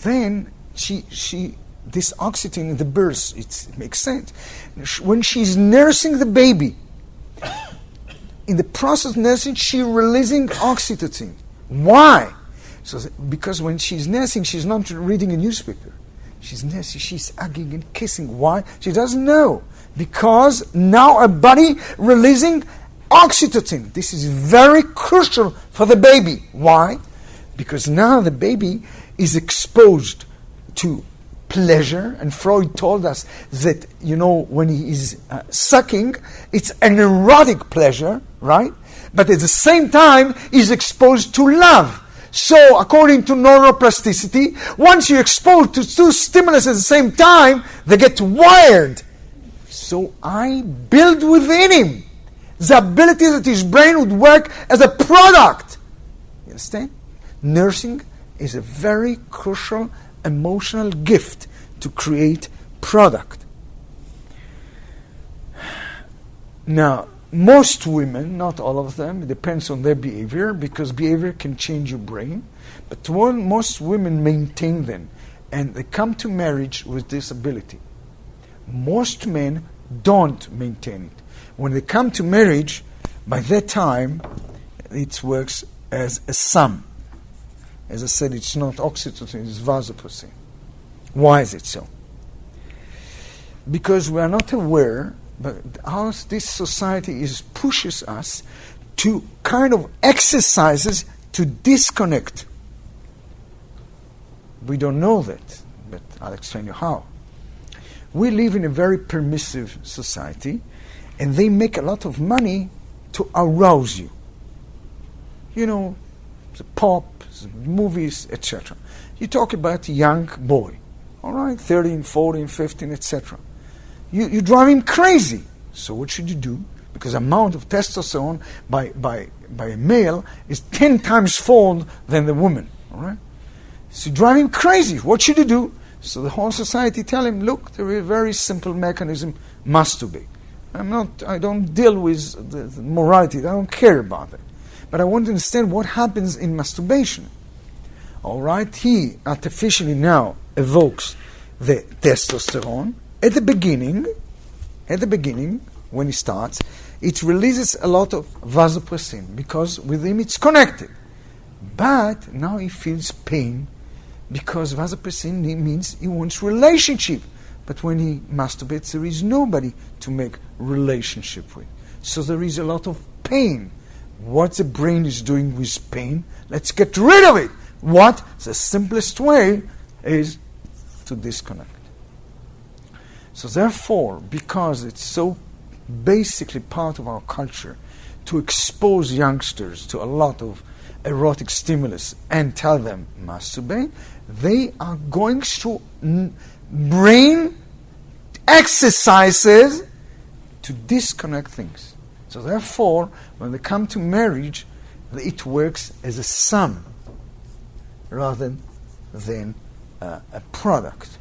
then this oxytocin in the birth, it makes sense. When she's nursing the baby, in the process of nursing, she's releasing oxytocin. Why? Because when she's nursing, she's not reading a newspaper. She's nursing, she's hugging and kissing. Why? She doesn't know. Because now her body releasing oxytocin. This is very crucial for the baby. Why? Because now the baby is exposed to pleasure, and Freud told us that, when he is sucking, it's an erotic pleasure, right? But at the same time, he's exposed to love. So, according to neuroplasticity, once you're exposed to 2 stimulus at the same time, they get wired. So I build within him the ability that his brain would work as a product. You understand? Nursing is a very crucial emotional gift to create product. Now, most women, not all of them, it depends on their behavior, because behavior can change your brain, but most women maintain them, and they come to marriage with this ability. Most men don't maintain it. When they come to marriage, by that time, it works as a sum. As I said, it's not oxytocin, it's vasopressin. Why is it so? Because we are not aware, but how this society pushes us to kind of exercises to disconnect. We don't know that, but I'll explain you how. We live in a very permissive society, and they make a lot of money to arouse you. The pop, the movies, etc. You talk about a young boy, all right, 13, 14, 15, etc. You drive him crazy. So what should you do? Because the amount of testosterone by a male is 10 times fold than the woman, all right? So you drive him crazy. What should you do? So the whole society tell him, look, there is a very simple mechanism, masturbate. I don't deal with the morality. I don't care about it. But I want to understand what happens in masturbation. All right, he artificially now evokes the testosterone. At the beginning, when he starts, it releases a lot of vasopressin because with him it's connected. But now he feels pain because vasopressin means he wants relationship. But when he masturbates, there is nobody to make relationship with. So there is a lot of pain. What the brain is doing with pain, let's get rid of it. What? The simplest way is to disconnect. So therefore, because it's so basically part of our culture to expose youngsters to a lot of erotic stimulus and tell them masturbate, they are going through brain exercises to disconnect things. So therefore, when they come to marriage, it works as a sum rather than a product.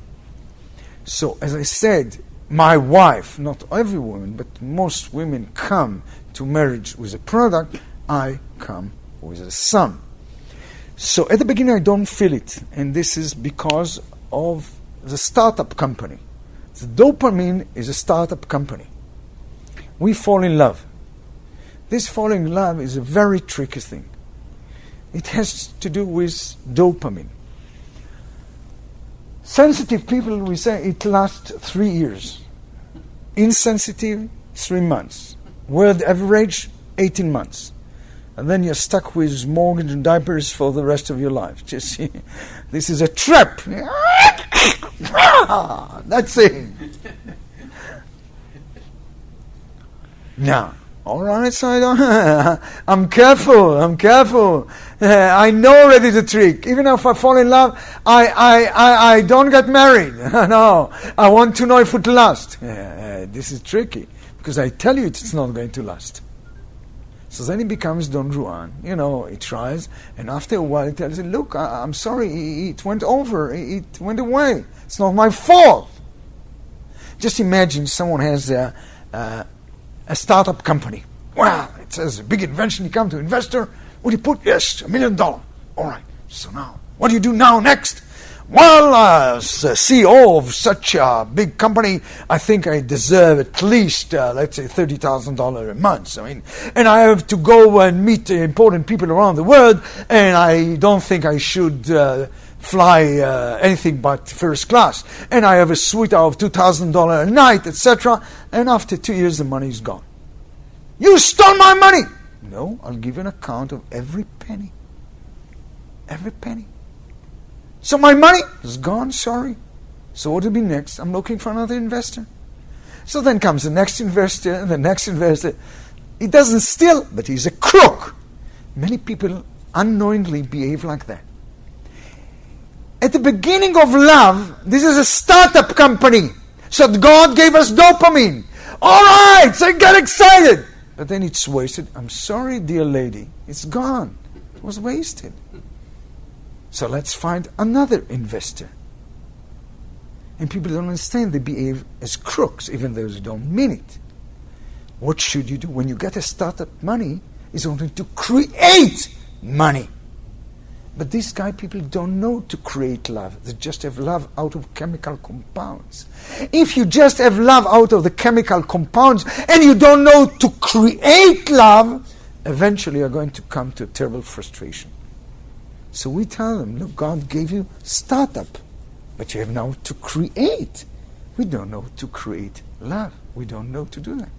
So, as I said, my wife, not every woman, but most women come to marriage with a product, I come with a sum. So at the beginning I don't feel it, and this is because of the startup company. The dopamine is a startup company. We fall in love. This falling in love is a very tricky thing. It has to do with dopamine. Sensitive people, we say it lasts 3 years. Insensitive, 3 months. World average, 18 months. and then you're stuck with mortgage and diapers for the rest of your life. Just see, this is a trap. That's it. Now, all right, so I'm careful. I know already the trick. Even if I fall in love, I don't get married. No, I want to know if it lasts. This is tricky, because I tell you it's not going to last. So then he becomes Don Juan, he tries, and after a while he tells him, look, I'm sorry, it went over, it went away. It's not my fault. Just imagine someone has a startup company. Well, it says a big invention, you come to investor, what do you put? Yes, $1 million. All right, so now, what do you do now next? Well, as the CEO of such a big company, I think I deserve at least, let's say, $30,000 a month. And I have to go and meet important people around the world, and I don't think I should fly anything but first class. And I have a suite of $2,000 a night, etc. And after 2 years, the money is gone. You stole my money! No, I'll give you an account of every penny. Every penny. So my money is gone, sorry. So what will be next? I'm looking for another investor. So then comes the next investor, and the next investor. He doesn't steal, but he's a crook. Many people unknowingly behave like that. At the beginning of love, this is a startup company. So God gave us dopamine. All right, so I got excited. But then it's wasted. I'm sorry, dear lady, it's gone. It was wasted. So let's find another investor. And people don't understand, they behave as crooks, even though they don't mean it. What should you do? When you get a startup money, it's only to create money. But these guy people don't know to create love. They just have love out of chemical compounds. If you just have love out of the chemical compounds and you don't know to create love, eventually you're going to come to a terrible frustration. So we tell them, look, God gave you startup, but you have now to create. We don't know to create love. We don't know to do that.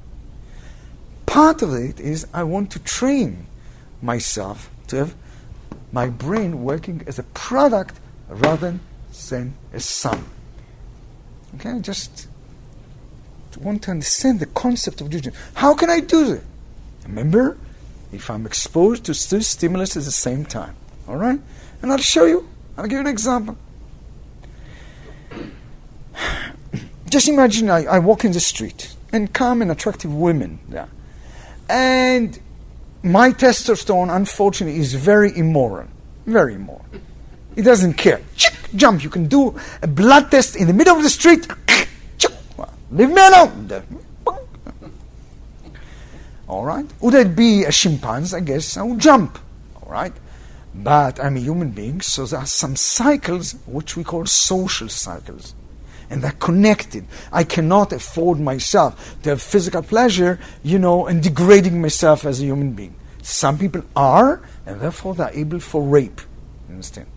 Part of it is I want to train myself to have my brain working as a product rather than a sum. Okay, I just want to understand the concept of Judaism. How can I do that? Remember, if I'm exposed to two stimulus at the same time. All right? And I'll show you. I'll give you an example. Just imagine I walk in the street and come and attractive women there. And my testosterone, unfortunately, is very immoral. Very immoral. It doesn't care. Jump. You can do a blood test in the middle of the street. Leave me alone. All right? Would it be a chimpanzee? I guess I would jump. All right? But I'm a human being, so there are some cycles which we call social cycles. And they're connected. I cannot afford myself to have physical pleasure, and degrading myself as a human being. Some people are, and therefore they're able for rape. You understand?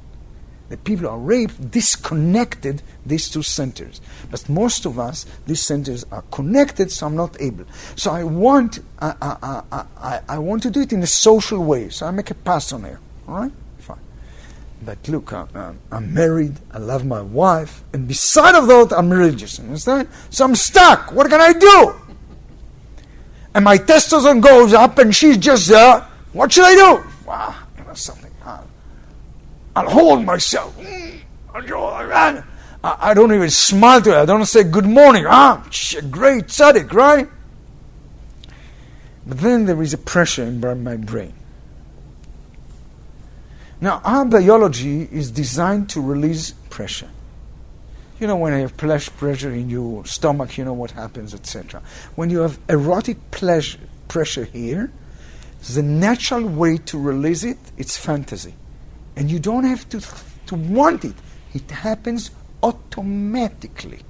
The people who are raped disconnected these two centers. But most of us, these centers are connected, so I'm not able. So I want to do it in a social way. So I make a pass on here. All right? Fine. But look, I'm married, I love my wife, and beside of that, I'm religious. Understand? So I'm stuck. What can I do? And my testosterone goes up, and she's just there. What should I do? Wow, something. I'll hold myself. I don't even smile to her. I don't say good morning. Great tzaddik, right? But then there is a pressure in my brain. Now, our biology is designed to release pressure. When you have pressure in your stomach, you know what happens, etc. When you have erotic pressure here, the natural way to release it, it's fantasy. And you don't have to want it. It happens automatically.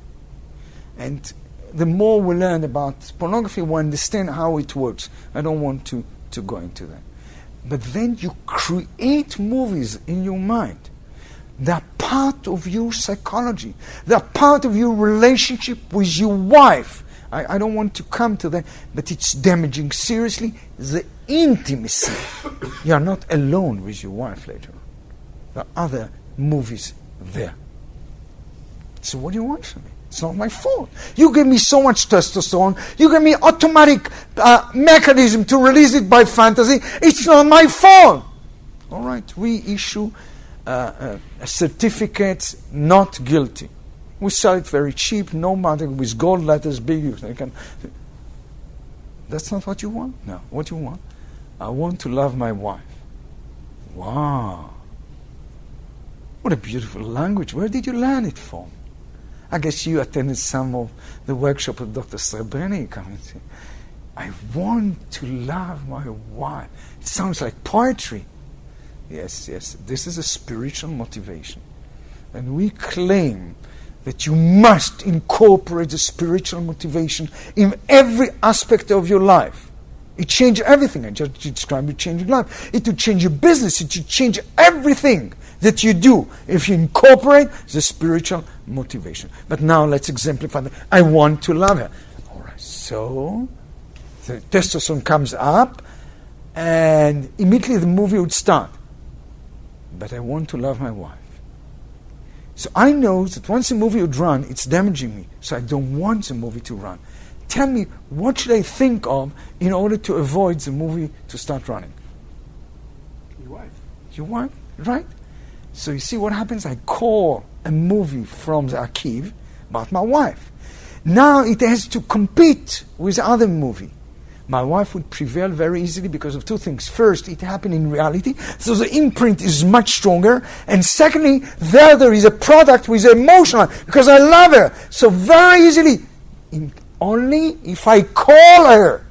And the more we learn about pornography, we understand how it works. I don't want to go into that. But then you create movies in your mind. They're part of your psychology. They're part of your relationship with your wife. I don't want to come to that, but it's damaging seriously the intimacy. You are not alone with your wife later. There are other movies there. So what do you want from me? It's not my fault. You give me so much testosterone. You give me automatic mechanism to release it by fantasy. It's not my fault. All right, we issue a certificate not guilty. We sell it very cheap, no matter, with gold letters, big. That's not what you want? No. What you want? I want to love my wife. Wow. What a beautiful language. Where did you learn it from? I guess you attended some of the workshop of Dr. Rabni. Come and say, I want to love my wife. It sounds like poetry. Yes. This is a spiritual motivation. And we claim that you must incorporate the spiritual motivation in every aspect of your life. It changes everything. I just described it changing life. It will change your business. It will change everything that you do if you incorporate the spiritual motivation. But now let's exemplify that. I want to love her. All right, so the testosterone comes up and immediately the movie would start. But I want to love my wife. So I know that once the movie would run, it's damaging me. So I don't want the movie to run. Tell me, what should I think of in order to avoid the movie to start running? Your wife. Your wife, right? So you see what happens? I call a movie from the archive about my wife. Now it has to compete with the other movie. My wife would prevail very easily because of two things. First, it happened in reality, so the imprint is much stronger. And secondly, there is a product with emotional, because I love her. So very easily, only if I call her.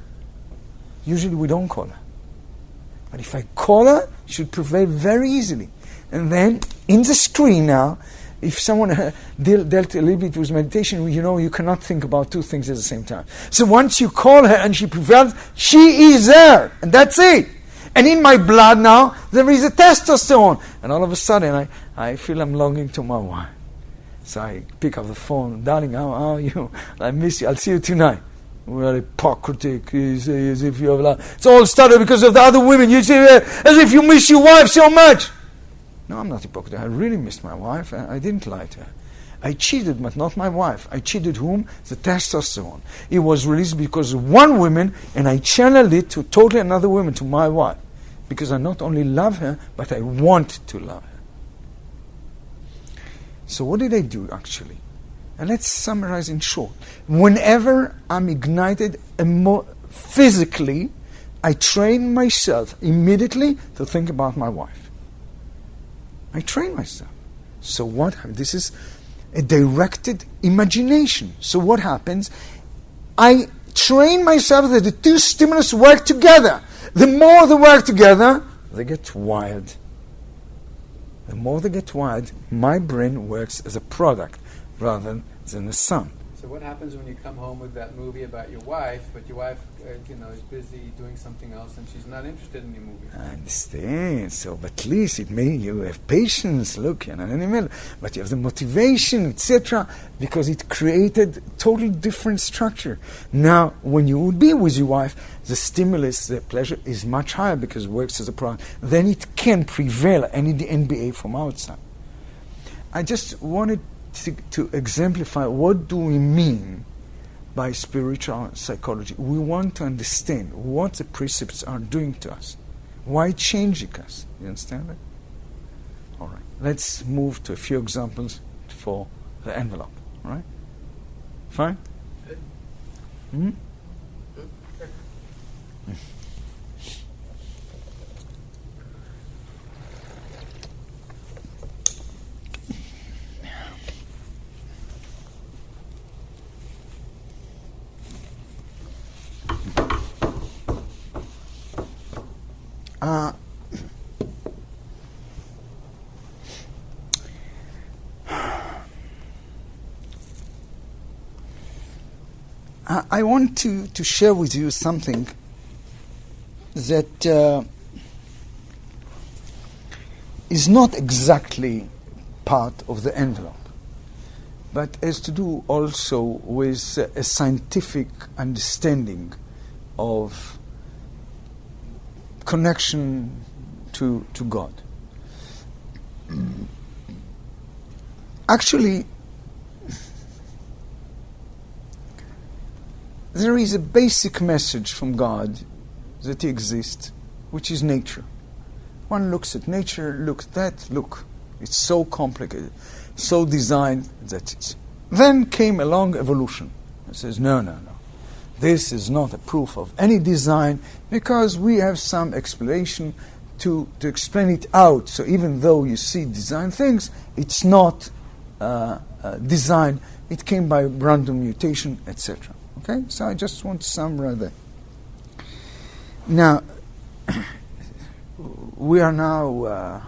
Usually we don't call her. But if I call her, she should prevail very easily. And then, in the screen now, if someone dealt a little bit with meditation, you know you cannot think about two things at the same time. So once you call her and she prevails, she is there. And that's it. And in my blood now, there is a testosterone. And all of a sudden, I feel I'm longing to my wife. So I pick up the phone. Darling, how are you? I miss you. I'll see you tonight. We are hypocritic. You say as if you have love. It's all started because of the other women. You say as if you miss your wife so much. No, I'm not hypocrite. I really missed my wife. I didn't lie to her. I cheated, but not my wife. I cheated whom? The testosterone. It was released because of one woman, and I channeled it to totally another woman, to my wife. Because I not only love her, but I want to love her. So what did I do, actually? And let's summarize in short. Whenever I'm ignited physically, I train myself immediately to think about my wife. I train myself. So what happens? This is a directed imagination. So what happens? I train myself that the two stimulus work together. The more they work together, they get wired. The more they get wired, my brain works as a product rather than a sum. So what happens when you come home with that movie about your wife, but your wife, is busy doing something else, and she's not interested in your movie? I understand. So, but at least you have patience. Look, in the middle, but you have the motivation, etc. Because it created totally different structure. Now, when you would be with your wife, the stimulus, the pleasure is much higher because it works as a product. Then it can prevail any NBA from outside. I just wanted to exemplify what do we mean by spiritual psychology. We want to understand what the precepts are doing to us, why changing us. You understand that? All right. Let's move to a few examples for the envelope. All right? Fine? Hmm? I want to share with you something that is not exactly part of the envelope. but has to do also with a scientific understanding of connection to God. Actually, there is a basic message from God that exists, which is nature. One looks at nature, looks at that, look, it's so complicated, so designed that it's... Then came along evolution. It says, no. This is not a proof of any design because we have some explanation to explain it out. So even though you see design things, it's not design. It came by random mutation, etc. Okay? So I just want to summarize that. Now, we are now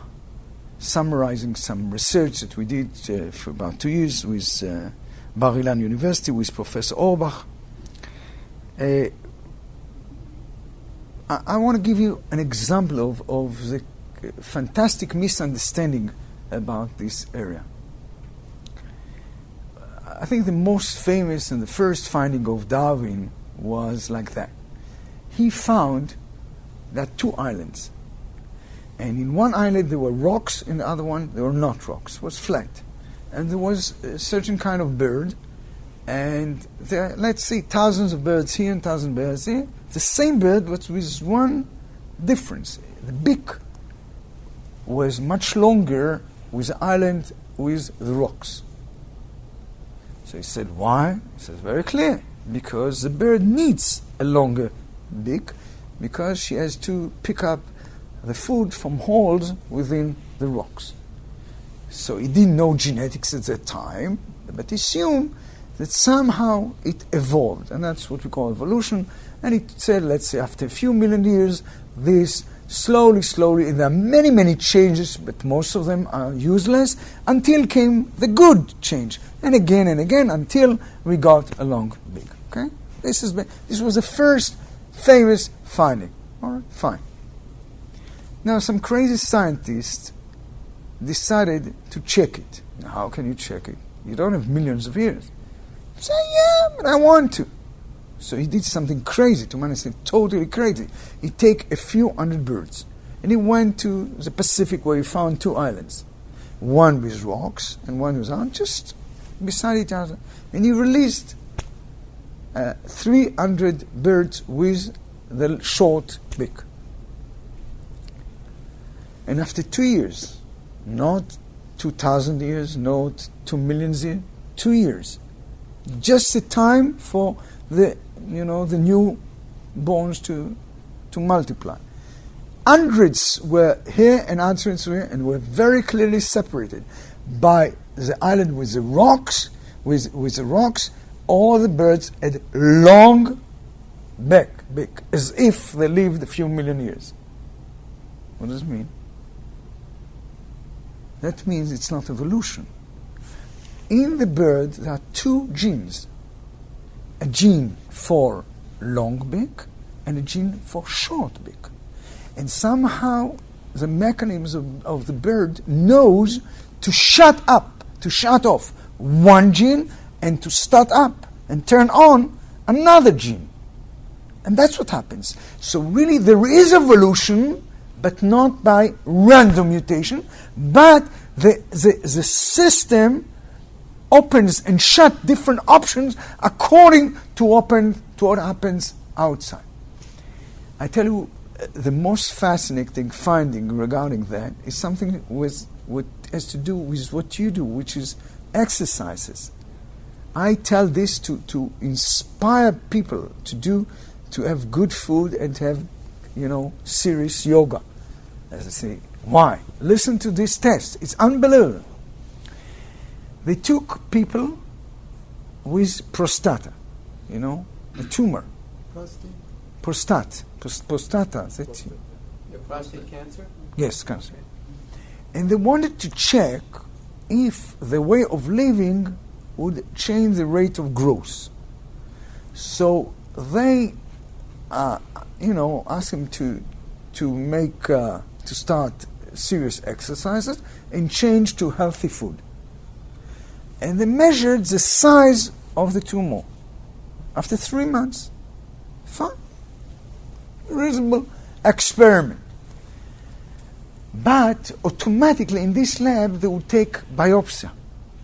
summarizing some research that we did for about 2 years with Bar-Ilan University, with Professor Orbach. I want to give you an example of the fantastic misunderstanding about this area. I think the most famous and the first finding of Darwin was like that. He found that 2 islands. And in one island there were rocks, in the other one there were not rocks. It was flat. And there was a certain kind of bird. And there, let's say, thousands of birds here and thousands of birds here. The same bird, but with one difference. The beak was much longer with the island with the rocks. So he said, why? He says, very clear. Because the bird needs a longer beak, because she has to pick up the food from holes within the rocks. So he didn't know genetics at that time, but assumed that somehow it evolved, and that's what we call evolution. And it said, let's say, after a few million years, this slowly, and there are many changes, but most of them are useless, until came the good change, and again, until we got along big. Okay, this was the first famous finding. All right, fine. Now, some crazy scientists decided to check it. Now, how can you check it? You don't have millions of years. Say, yeah, but I want to. So he did something crazy, to understand, totally crazy. He take a few hundred birds, and he went to the Pacific where he found 2 islands. One with rocks, and one was on, just beside each other. And he released 300 birds with the short beak. And after 2 years, not 2,000 years, not 2 million years, 2 years, just the time for the newborns to multiply. Hundreds were here and hundreds were here, and were very clearly separated by the island with the rocks. With the rocks, all the birds had long beak, as if they lived a few million years. What does it mean? That means it's not evolution. In the bird, there are 2 genes. A gene for long beak and a gene for short beak. And somehow the mechanism of the bird knows to shut off one gene and to start up and turn on another gene. And that's what happens. So really there is evolution, but not by random mutation, but the system opens and shut different options according to what happens outside. I tell you, the most fascinating finding regarding that is something with what has to do with what you do, which is exercises. I tell this to inspire people to have good food and to have, serious yoga. As I say, why? Listen to this test. It's unbelievable. They took people with prostata, a tumor. Prostata. That's it. The prostate cancer? Yes, cancer. And they wanted to check if the way of living would change the rate of growth. So they, asked him to start serious exercises and change to healthy food. And they measured the size of the tumor. After 3 months, fine. Reasonable experiment. But automatically in this lab they would take biopsy.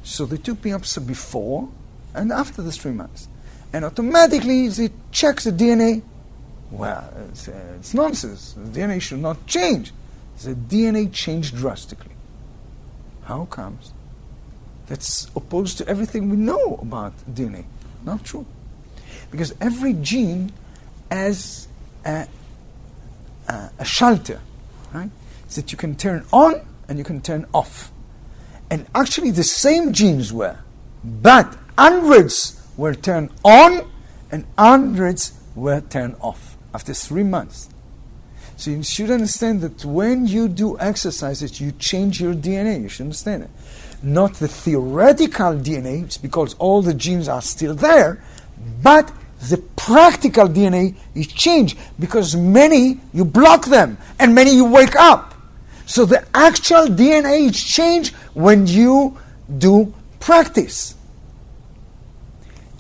So they took biopsy before and after the 3 months. And automatically they check the DNA. Well, it's nonsense. The DNA should not change. The DNA changed drastically. How comes? That's opposed to everything we know about DNA. Not true. Because every gene has a shelter, right? That you can turn on and you can turn off. And actually the same genes were, but hundreds were turned on and hundreds were turned off after 3 months. So you should understand that when you do exercises, you change your DNA. You should understand it. Not the theoretical DNA, it's because all the genes are still there, but the practical DNA is changed because many you block them and many you wake up. So the actual DNA is changed when you do practice.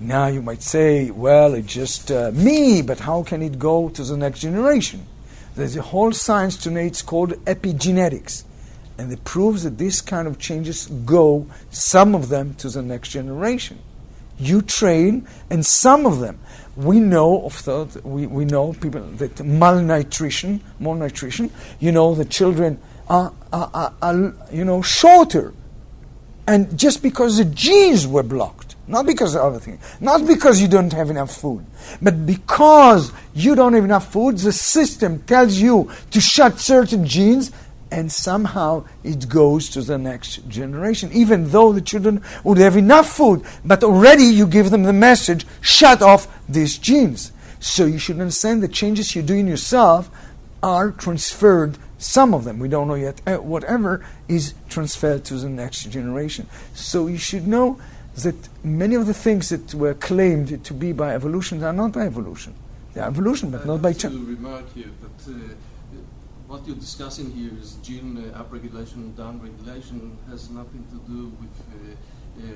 Now you might say, well, it's just me, but how can it go to the next generation? There's a whole science today, it's called epigenetics. And it proves that this kind of changes go, some of them, to the next generation. You train, and some of them, we know we know people that malnutrition, the children are shorter. And just because the genes were blocked, not because of other things, not because you don't have enough food, but because you don't have enough food, the system tells you to shut certain genes, and somehow it goes to the next generation, even though the children would have enough food, but already you give them the message, shut off these genes. So you should understand the changes you do in yourself are transferred, some of them, we don't know yet, whatever is transferred to the next generation. So you should know that many of the things that were claimed to be by evolution are not by evolution. They are evolution, but not by chance. I have to remark here that what you're discussing here is gene upregulation and downregulation has nothing to do with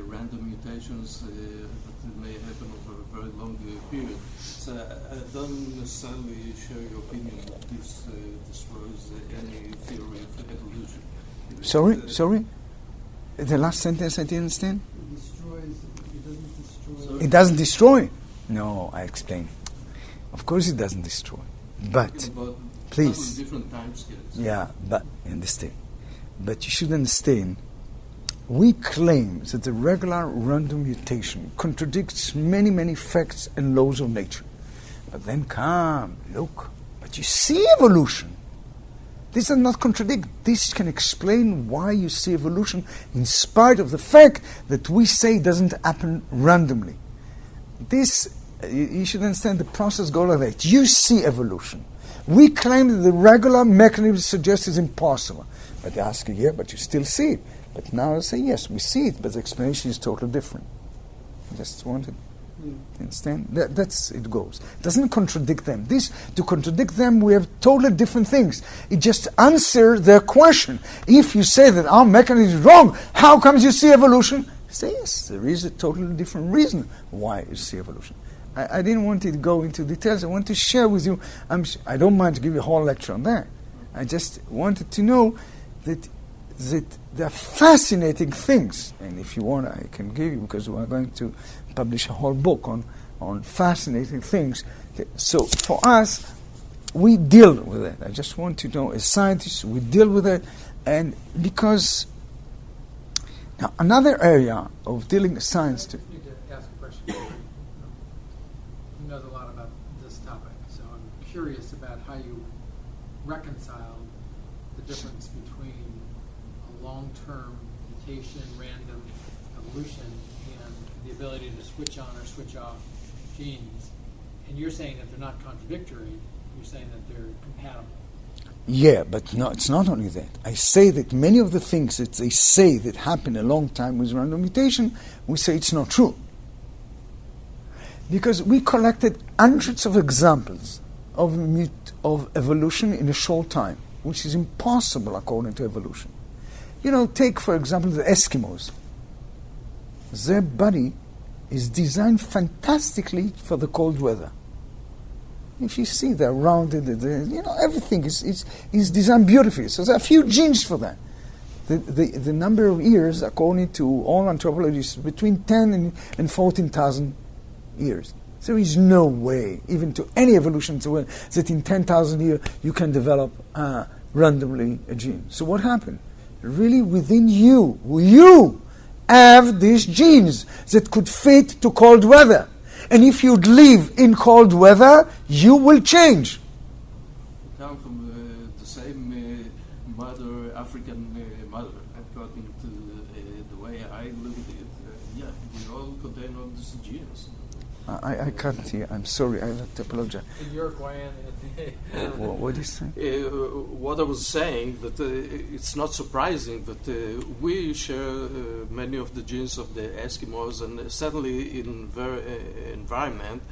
random mutations that may happen over a very long period. So I don't necessarily share your opinion that this destroys any theory of evolution. Sorry? The last sentence I didn't understand? It doesn't destroy. It doesn't destroy? No, I explain. Of course it doesn't destroy. But, please. Different time scales. Yeah, but understand. But you should understand, we claim that the regular random mutation contradicts many, many facts and laws of nature. But then come, look, but you see evolution. This does not contradict. This can explain why you see evolution in spite of the fact that we say it doesn't happen randomly. This, you should understand, the process goes like that. You see evolution. We claim that the regular mechanism suggests is impossible. But they ask you, yeah, but you still see it. But now I say, yes, we see it, but the explanation is totally different. I just wanted to understand. That's it goes. It doesn't contradict them. To contradict them, we have totally different things. It just answers their question. If you say that our mechanism is wrong, how comes you see evolution? Say, yes, there is a totally different reason why you see evolution. I didn't want to go into details. I want to share with you. I don't mind to give you a whole lecture on that. I just wanted to know that there are fascinating things. And if you want, I can give you, because we are going to publish a whole book on fascinating things. So for us, we deal with it. I just want to know, as scientists, we deal with it. And because now another area of dealing with science I need to ask a question. He knows a lot about this topic, so I'm curious about how you reconcile the difference between a long-term mutation, random evolution, and the ability to switch on or switch off genes. And you're saying that they're not contradictory, you're saying that they're compatible. Yeah, but no, it's not only that. I say that many of the things that they say that happen a long time with random mutation, we say it's not true. Because we collected hundreds of examples of evolution in a short time, which is impossible according to evolution. Take, for example, the Eskimos. their body is designed fantastically for the cold weather. If you see, they're rounded, everything is designed beautifully. So there are a few genes for that. The number of years, according to all anthropologists, between 10 and 14,000 years. There is no way, even to any evolution, that in 10,000 years you can develop randomly a gene. So what happened? Really within you have these genes that could fit to cold weather. And if you'd live in cold weather, you will change. You come from the same mother, African mother, according to the way I look at it. We all contain all these genes. I can't hear. I'm sorry. I have to apologize. Uruguayan. What do you say? What I was saying, that it's not surprising that we share many of the genes of the Eskimos, and certainly in their environment,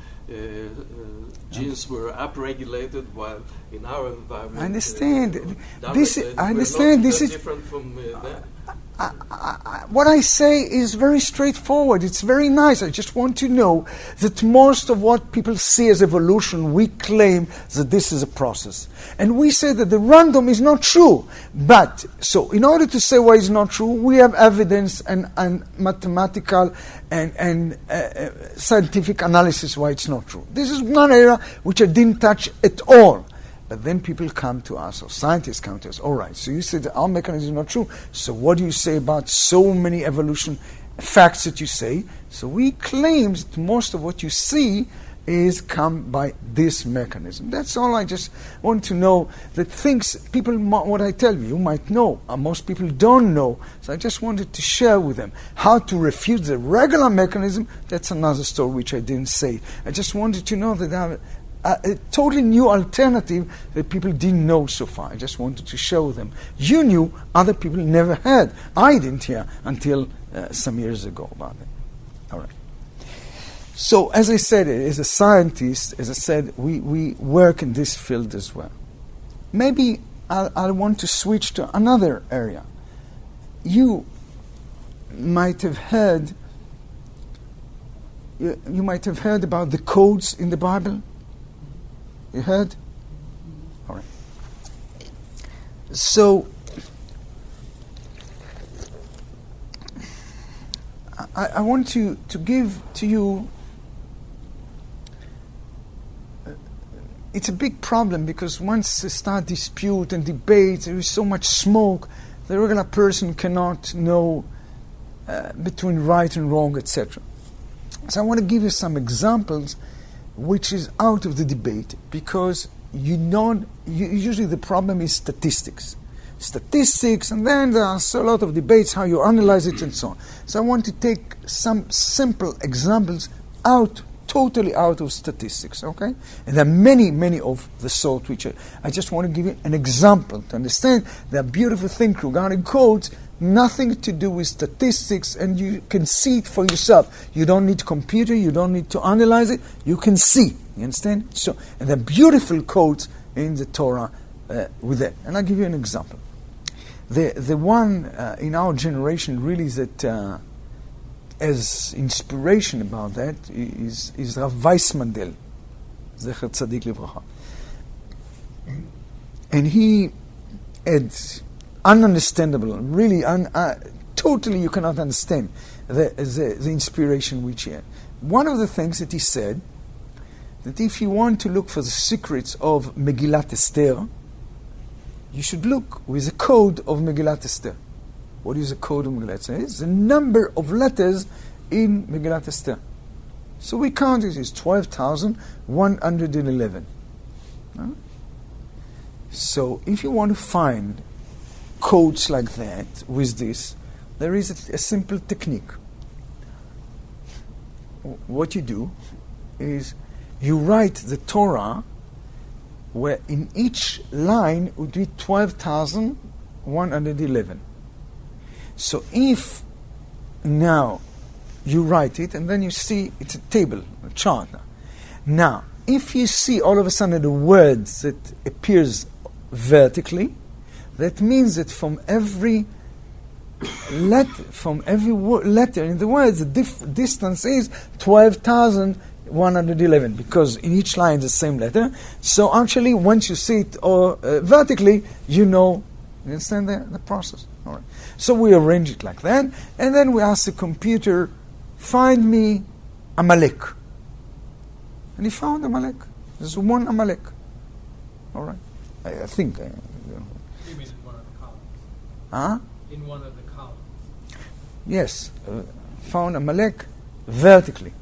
genes were upregulated, while in our environment, I understand. This is different from them. What I say is very straightforward. It's very nice. I just want to know that most of what people see as evolution, we claim that this is a process. And we say that the random is not true. But, so in order to say why it's not true, we have evidence and mathematical and scientific analysis why it's not true. This is one area which I didn't touch at all. But then people come to us, or scientists come to us, all right, so you said that our mechanism is not true, so what do you say about so many evolution facts that you say? So we claim that most of what you see is come by this mechanism. That's all. I just want to know that things, people, what I tell you might know, most people don't know, so I just wanted to share with them how to refute the regular mechanism. That's another story which I didn't say. I just wanted to know that there are a totally new alternative that people didn't know so far. I just wanted to show them. You knew, other people never had. I didn't hear until some years ago about it. All right. So, as I said, as a scientist, as I said, we work in this field as well. Maybe I want to switch to another area. You might have heard about the codes in the Bible. You heard? All right. So, I want to give to you, it's a big problem because once they start dispute and debate, there is so much smoke, the regular person cannot know between right and wrong, etc. So I want to give you some examples which is out of the debate, because usually the problem is statistics, and then there are a lot of debates how you analyze it and so on. So I want to take some simple examples totally out of statistics, okay? And there are many of the sort which I just want to give you an example to understand. There are beautiful things regarding codes, nothing to do with statistics, and you can see it for yourself. You don't need computer, you don't need to analyze it, you can see. You understand? So, and there are beautiful codes in the Torah with that. And I'll give you an example. The one in our generation really that as inspiration about that is Rav Weissmandel, Zecher Tzadik Livracha. And he had ununderstandable, really totally you cannot understand the inspiration which he had. One of the things that he said, that if you want to look for the secrets of Megillat Esther, you should look with the code of Megillat Esther. What is the code of Megillat Esther? It's the number of letters in Megillat Esther. So we count it as 12,111. So if you want to find codes like that with this, there is a simple technique. What you do is you write the Torah where in each line would be 12,111. So if now you write it and then you see it's a table, a chart. Now, if you see all of a sudden the words that appears vertically, that means that from every from every letter in the words, the distance is 12,111, because in each line the same letter. So actually, once you see it vertically, you know. You understand the process? All right. So we arrange it like that, and then we ask the computer, find me Amalek. And he found Amalek. There's one Amalek. All right. I think. You mean in one of the columns? Huh? In one of the columns. Yes. Found Amalek vertically.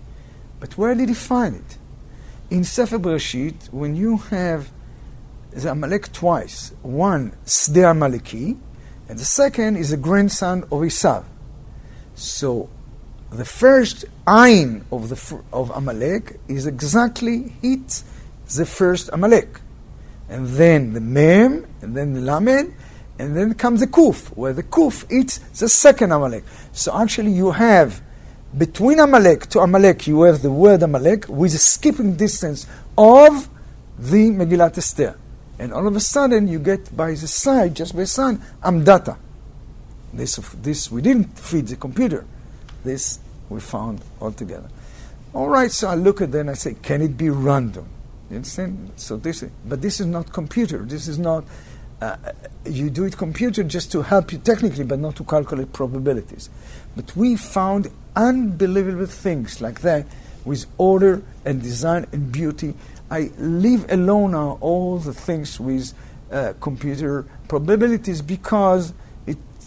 But where did he find it? In Sefer Bereshit, when you have the Amalek twice, one Sde Amaleki, and the second is a grandson of Esav. So the first Ayin of Amalek is exactly hits the first Amalek. And then the Mem, and then the Lamed, and then comes the Kuf, where the Kuf hits the second Amalek. So actually you have, between Amalek to Amalek, you have the word Amalek with a skipping distance of the Megillat Esther. And all of a sudden you get by the side, just by the side, Amdata. This we didn't feed the computer. This we found altogether. All right, so I look at that and I say, can it be random? You understand? So but this is not computer. This is not, you do it computer just to help you technically, but not to calculate probabilities. But we found unbelievable things like that with order and design and beauty. I leave alone now all the things with computer probabilities because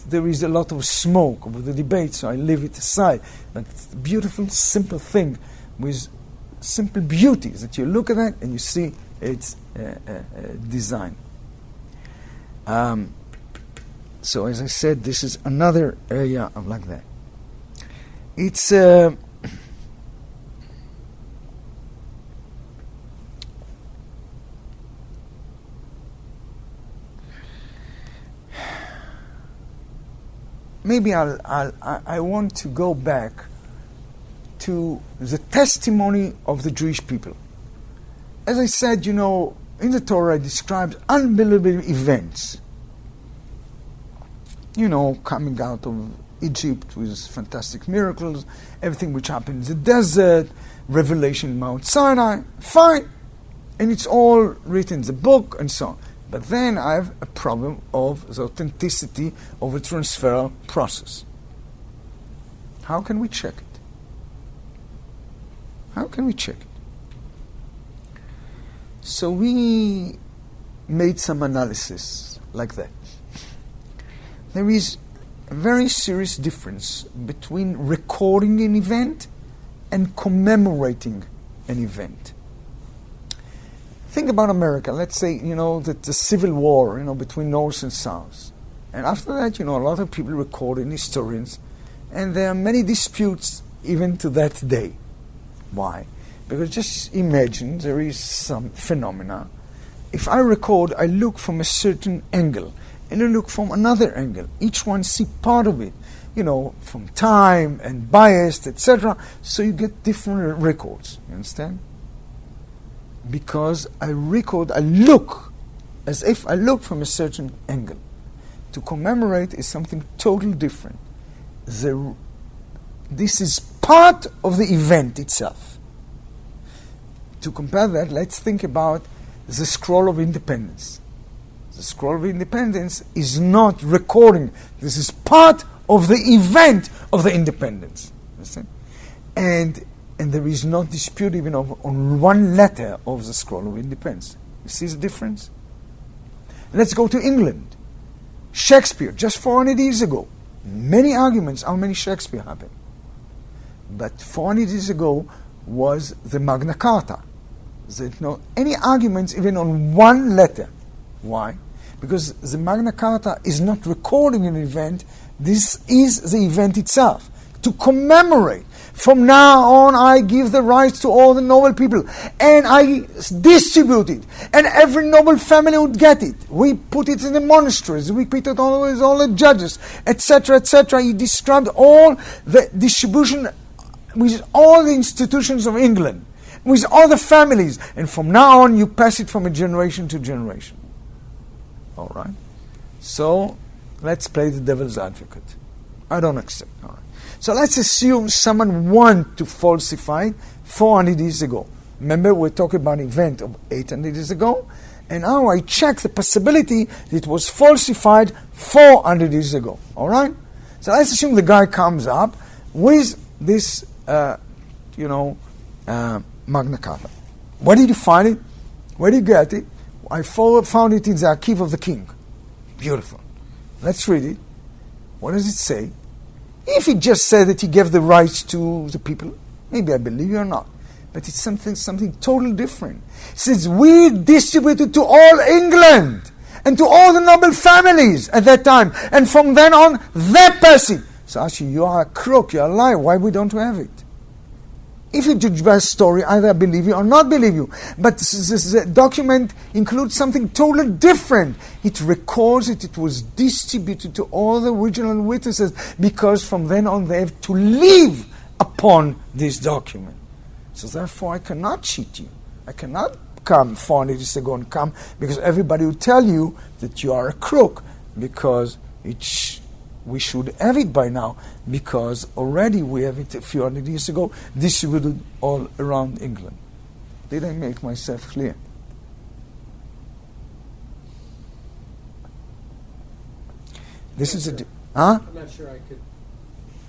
there is a lot of smoke over the debate, so I leave it aside. But it's a beautiful, simple thing with simple beauty that you look at that and you see its design. So as I said, this is another area of like that. It's maybe I want to go back to the testimony of the Jewish people. As I said, in the Torah it describes unbelievable events. Coming out of Egypt with fantastic miracles, everything which happened in the desert, revelation in Mount Sinai, fine. And it's all written in the book and so on. But then I have a problem of the authenticity of the transferal process. How can we check it? How can we check it? So we made some analysis like that. There is a very serious difference between recording an event and commemorating an event. Think about America. Let's say, that the Civil War, between North and South. And after that, a lot of people recorded, historians, and there are many disputes even to that day. Why? Because just imagine there is some phenomena. If I record, I look from a certain angle, and I look from another angle. Each one see part of it, from time and biased, etc. So you get different records. You understand? Because I look as if I look from a certain angle. To commemorate is something totally different. This is part of the event itself. To compare that, let's think about the scroll of independence. The scroll of independence is not recording. This is part of the event of the independence. Understand? And there is no dispute even on one letter of the scroll of independence. You see the difference? Let's go to England. Shakespeare, just 400 years ago. Many arguments how many Shakespeare happened. But 400 years ago was the Magna Carta. There's no any arguments even on one letter. Why? Because the Magna Carta is not recording an event. This is the event itself. To commemorate. From now on, I give the rights to all the noble people. And I distribute it. And every noble family would get it. We put it in the monasteries. We put it always all the judges, etc., etc. He described all the distribution with all the institutions of England. With all the families. And from now on, you pass it from a generation to generation. All right? So, let's play the devil's advocate. I don't accept. All right. So let's assume someone wanted to falsify it 400 years ago. Remember, we're talking about an event of 800 years ago, and now I check the possibility that it was falsified 400 years ago. All right? So let's assume the guy comes up with this, Magna Carta. Where did you find it? Where did you get it? I found it in the archive of the king. Beautiful. Let's read it. What does it say? If it just said that he gave the rights to the people, maybe I believe you or not. But it's something totally different. It says, we distributed to all England and to all the noble families at that time. And from then on, that person. So actually, you are a crook, you are a liar. Why we don't have it? If you judge by a story, either I believe you or not believe you. But this document includes something totally different. It records it. It was distributed to all the original witnesses because from then on they have to live upon this document. So therefore I cannot cheat you. I cannot come 400 years ago and come because everybody will tell you that you are a crook because we should have it by now because already we have it a few hundred years ago distributed all around England. Did I make myself clear? This is a... I'm not sure I could...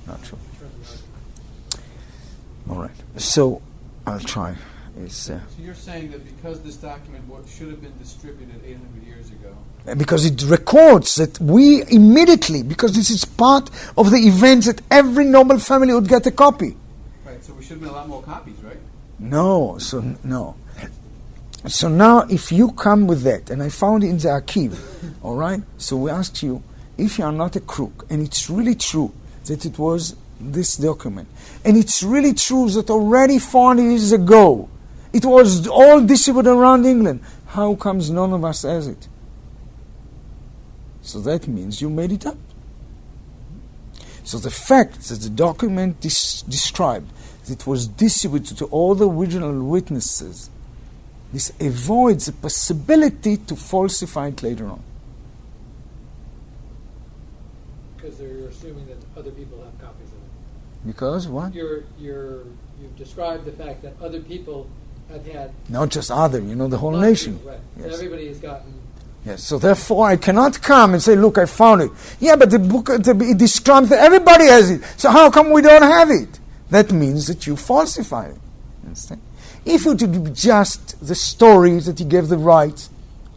Not sure. All right. So I'll try. So you're saying that because this document should have been distributed 800 years ago... Because it records that we immediately, because this is part of the events that every noble family would get a copy. Right, so we should have been a lot more copies, right? No. So now if you come with that, and I found it in the archive, all right? So we asked you, if you are not a crook, and it's really true that it was this document, and it's really true that already 400 years ago, it was all distributed around England, how comes none of us has it? So that means you made it up. So the fact that the document described that it was distributed to all the original witnesses, this avoids the possibility to falsify it later on. Because you're assuming that other people have copies of it. Because what? You've described the fact that other people have had... Not just other, the whole nation. People, right. Yes. So everybody has gotten... Yes, so therefore I cannot come and say, look, I found it. Yeah, but the book, it describes that everybody has it. So how come we don't have it? That means that you falsify it. Understand? If it would be just the story that he gave the rights,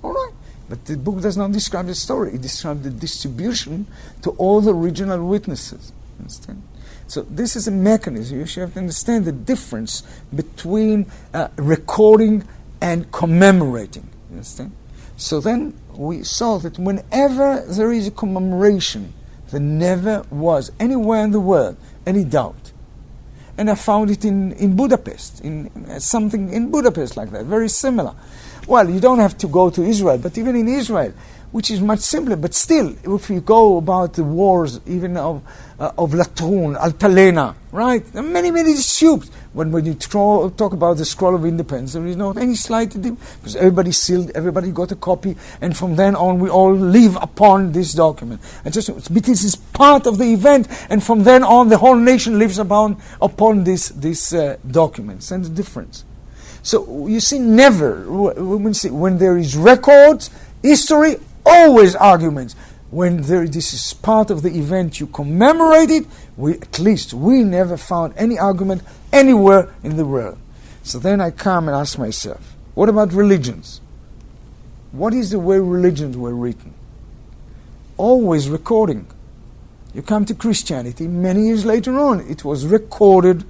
all right. But the book does not describe the story. It describes the distribution to all the original witnesses. Understand? So this is a mechanism. You should have to understand the difference between recording and commemorating. Understand? So then we saw that whenever there is a commemoration, there never was anywhere in the world any doubt. And I found it in Budapest, in something in Budapest like that, very similar. Well, you don't have to go to Israel, but even in Israel, which is much simpler, but still, if you go about the wars, even of Latrun, Altalena, right? There are many, many disputes. When you talk about the scroll of independence, there is not any slight difference, because everybody sealed, everybody got a copy, and from then on we all live upon this document. And just this is part of the event, and from then on the whole nation lives upon this document. Sense the difference. So you see, never, when there is records, history, always arguments. When this is part of the event, you commemorate it, we never found any argument anywhere in the world. So then I come and ask myself, what about religions? What is the way religions were written? Always recording. You come to Christianity, many years later on, it was recorded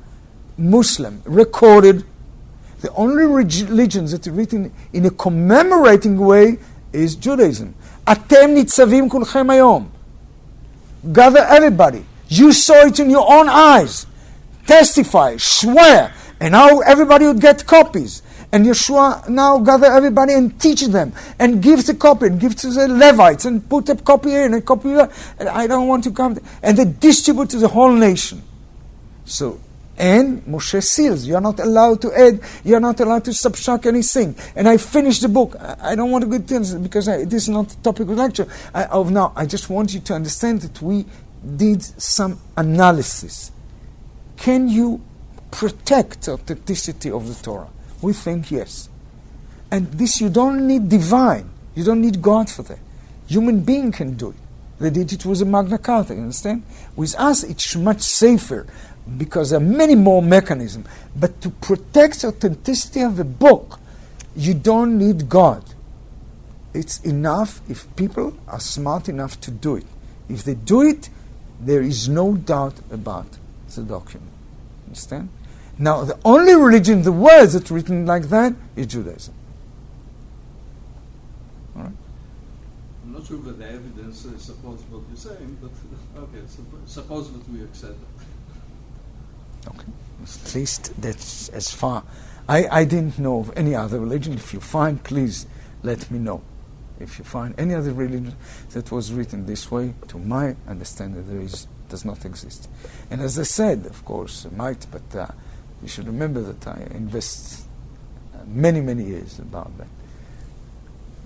Muslim, recorded. The only religions that are written in a commemorating way is Judaism. Atem nitzavim kulchem hayom. Gather everybody. You saw it in your own eyes. Testify, swear. And now everybody would get copies. And Yeshua now gather everybody and teach them. And give the copy. And give to the Levites. And put a copy here and a copy there. And I don't want to come. And they distribute to the whole nation. So, and Moshe seals. You are not allowed to add. You are not allowed to subtract anything. And I finished the book. I don't want to go into this because this is not the topic of lecture. I just want you to understand that we did some analysis. Can you protect the authenticity of the Torah? We think yes. And this you don't need divine. You don't need God for that. Human being can do it. They did it with a Magna Carta, you understand? With us, it's much safer because there are many more mechanisms. But to protect the authenticity of a book, you don't need God. It's enough if people are smart enough to do it. If they do it, there is no doubt about the document. Understand? Now, the only religion in the world that's written like that is Judaism. All right? I'm not sure that the evidence supports what you're saying, but okay, suppose that we accept it. Okay. At least that's as far. I didn't know of any other religion. If you find, please let me know. If you find any other religion that was written this way, to my understanding, does not exist. And as I said, of course, it might, but you should remember that I invest many, many years about that.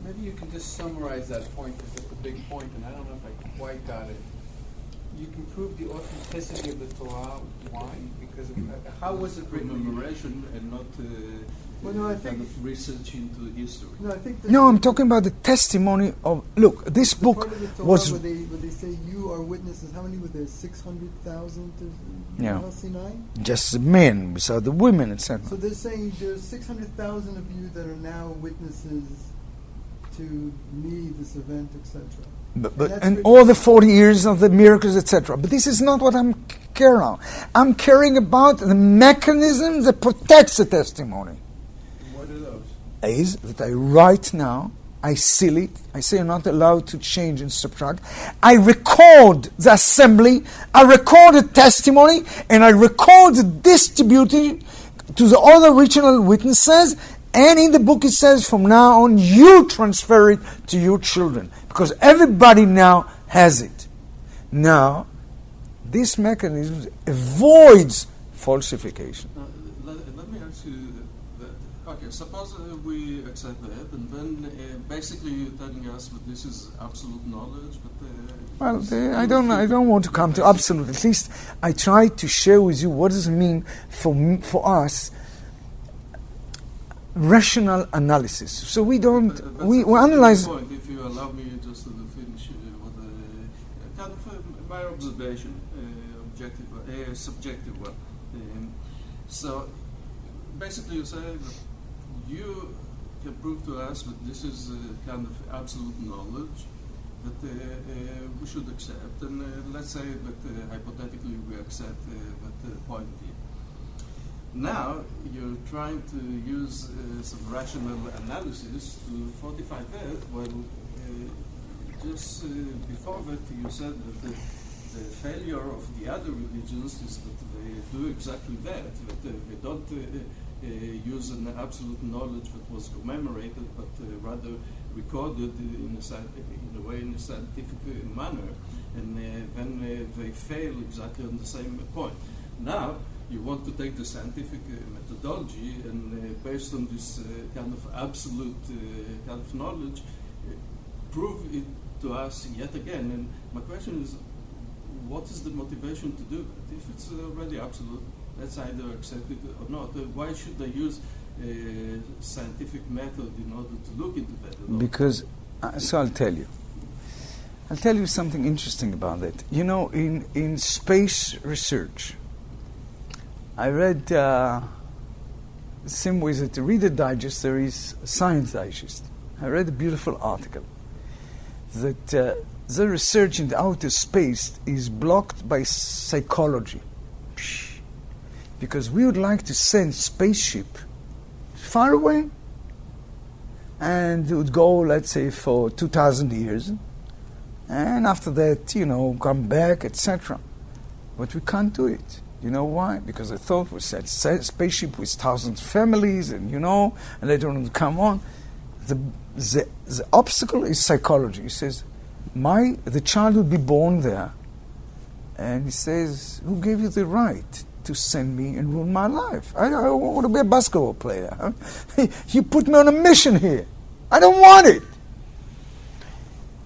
Maybe you can just summarize that point, because that's a big point, and I don't know if I quite got it. You can prove the authenticity of the Torah. Why? Because how was it written? Commemoration and not Well, no, I kind think of research into history. no, I think No, I'm talking about the testimony of. Look, this the book part of the Torah was. where they say you are witnesses. How many were there? 600,000 Yeah. Mount Sinai. Just the men, beside the women, etc. So they're saying there's 600,000 of you that are now witnesses to me, this event, etc. And all the 40 years of the miracles, etc. But this is not what I'm caring about. I'm caring about the mechanism that protects the testimony. What are those? Is that I write now, I seal it, I say I'm not allowed to change and subtract. I record the assembly, I record the testimony, and I record the distributing to the other original witnesses. And in the book it says, from now on, you transfer it to your children. Because everybody now has it. Now, this mechanism avoids falsification. Let me ask you that. Okay, suppose we accept that, and then basically you're telling us that this is absolute knowledge, but... I don't want to come to absolute. At least I try to share with you what does it mean for us rational analysis. So we don't we analyze. Point, if you allow me just to finish with a kind of my observation, objective, subjective one. So basically, you say that you can prove to us that this is kind of absolute knowledge that we should accept, and let's say that hypothetically we accept that point here. Now you're trying to use some rational analysis to fortify that. Well, just before that, you said that the failure of the other religions is that they do exactly that. That they don't use an absolute knowledge that was commemorated, but rather recorded in a scientific manner, and then they fail exactly on the same point. Now you want to take the scientific methodology and based on this kind of absolute kind of knowledge, prove it to us yet again. And my question is, what is the motivation to do that? If it's already absolute, let's either accept it or not. Why should they use a scientific method in order to look into that? Because, so I'll tell you something interesting about that. You know, in space research, I read, the same way that the Reader Digest, there is a Science Digest. I read a beautiful article that the research in the outer space is blocked by psychology. Because we would like to send spaceship far away, and it would go, let's say, for 2,000 years, and after that, come back, etc. But we can't do it. You know why? Because I thought we said spaceship with 1,000 families, and and they don't come on. The obstacle is psychology. He says, the child will be born there, and he says, who gave you the right to send me and ruin my life? I want to be a basketball player. You put me on a mission here. I don't want it.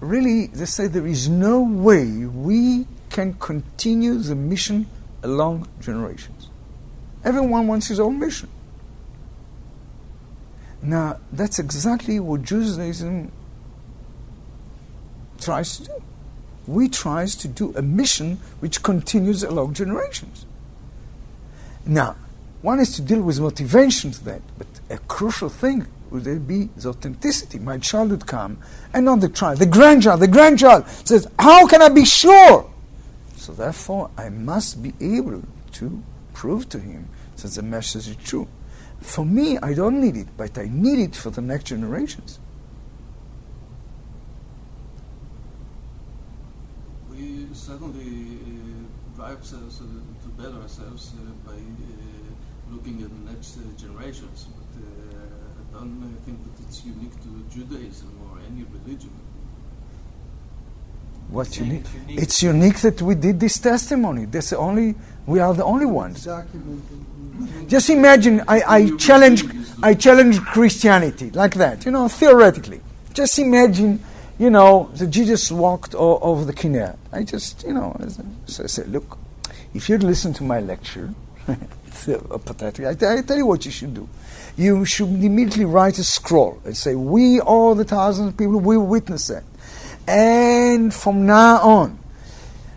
Really, they say there is no way we can continue the mission along generations. Everyone wants his own mission. Now, that's exactly what Judaism tries to do. We tries to do a mission which continues along generations. Now, one is to deal with motivation to that, but a crucial thing would be the authenticity. My child would come, and not the child, the grandchild says, how can I be sure? So therefore, I must be able to prove to him that the message is true. For me, I don't need it, but I need it for the next generations. We certainly drive ourselves to better ourselves by looking at the next generations, but I don't think that it's unique to Judaism or any religion. What's unique? It's unique that we did this testimony. We are the only ones. Just imagine, I challenge Christianity like that, theoretically. Just imagine, that Jesus walked over the Kinneret. I just, so I said, look, if you'd listen to my lecture, it's pathetic. I tell you what you should do. You should immediately write a scroll and say, we all the thousands of people, we witness that. And from now on,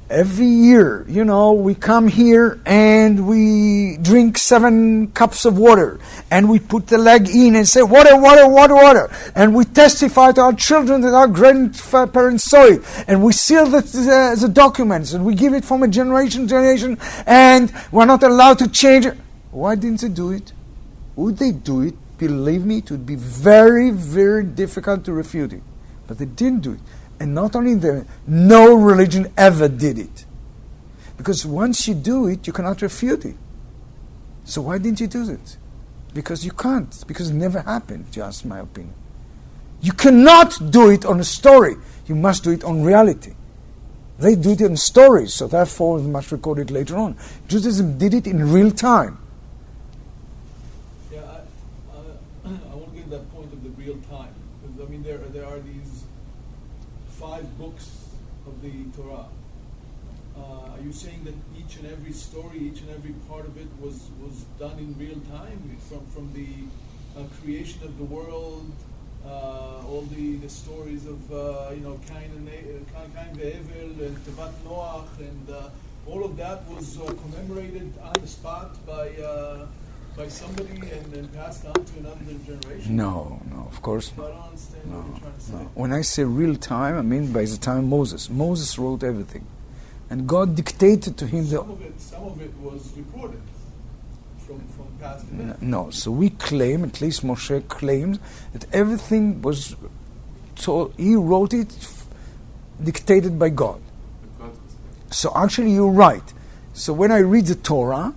every year, we come here and we drink 7 cups of water, and we put the leg in and say, water, water, water, water. And we testify to our children that our grandparents saw it. And we seal the documents, and we give it from a generation to generation, and we're not allowed to change it. Why didn't they do it? Would they do it? Believe me, it would be very, very difficult to refute it. But they didn't do it. And not only that, no religion ever did it. Because once you do it, you cannot refute it. So why didn't you do it? Because you can't. Because it never happened, just my opinion. You cannot do it on a story. You must do it on reality. They do it in stories, so therefore they must record it later on. Judaism did it in real time. Yeah, I won't get that point of the real time. Because, there are these 5 books of the Torah. Are you saying that each and every story, each and every part of it was done in real time, from the creation of the world, all the stories of Cain ve'Evel and Tevat Noach, and all of that was commemorated on the spot by somebody and then passed on to another generation? No, of course not. I don't understand what you're trying to say. No. When I say real time, I mean by the time Moses. Moses wrote everything. And God dictated to him Some of it was recorded from past events. No, so we claim, at least Moshe claims, that everything was told, he wrote it dictated by God. So actually you're right. So when I read the Torah,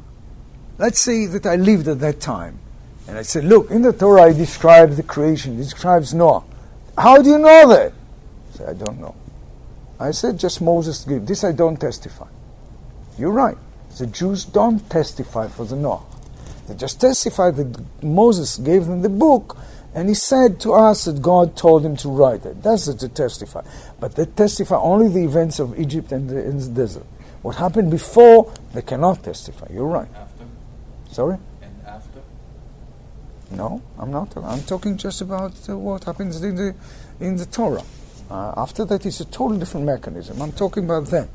let's say that I lived at that time, and I said, look, in the Torah it describes the creation, it describes Noah. How do you know that? I said, I don't know. I said, just Moses gave. This I don't testify. You're right. The Jews don't testify for the Noah. They just testify that Moses gave them the book, and he said to us that God told him to write it. That's what they testify. But they testify only the events of Egypt and in the desert. What happened before, they cannot testify. You're right. After? Sorry? And after? No, I'm not. I'm talking just about what happens in the Torah. After that, it's a totally different mechanism. I'm talking about that.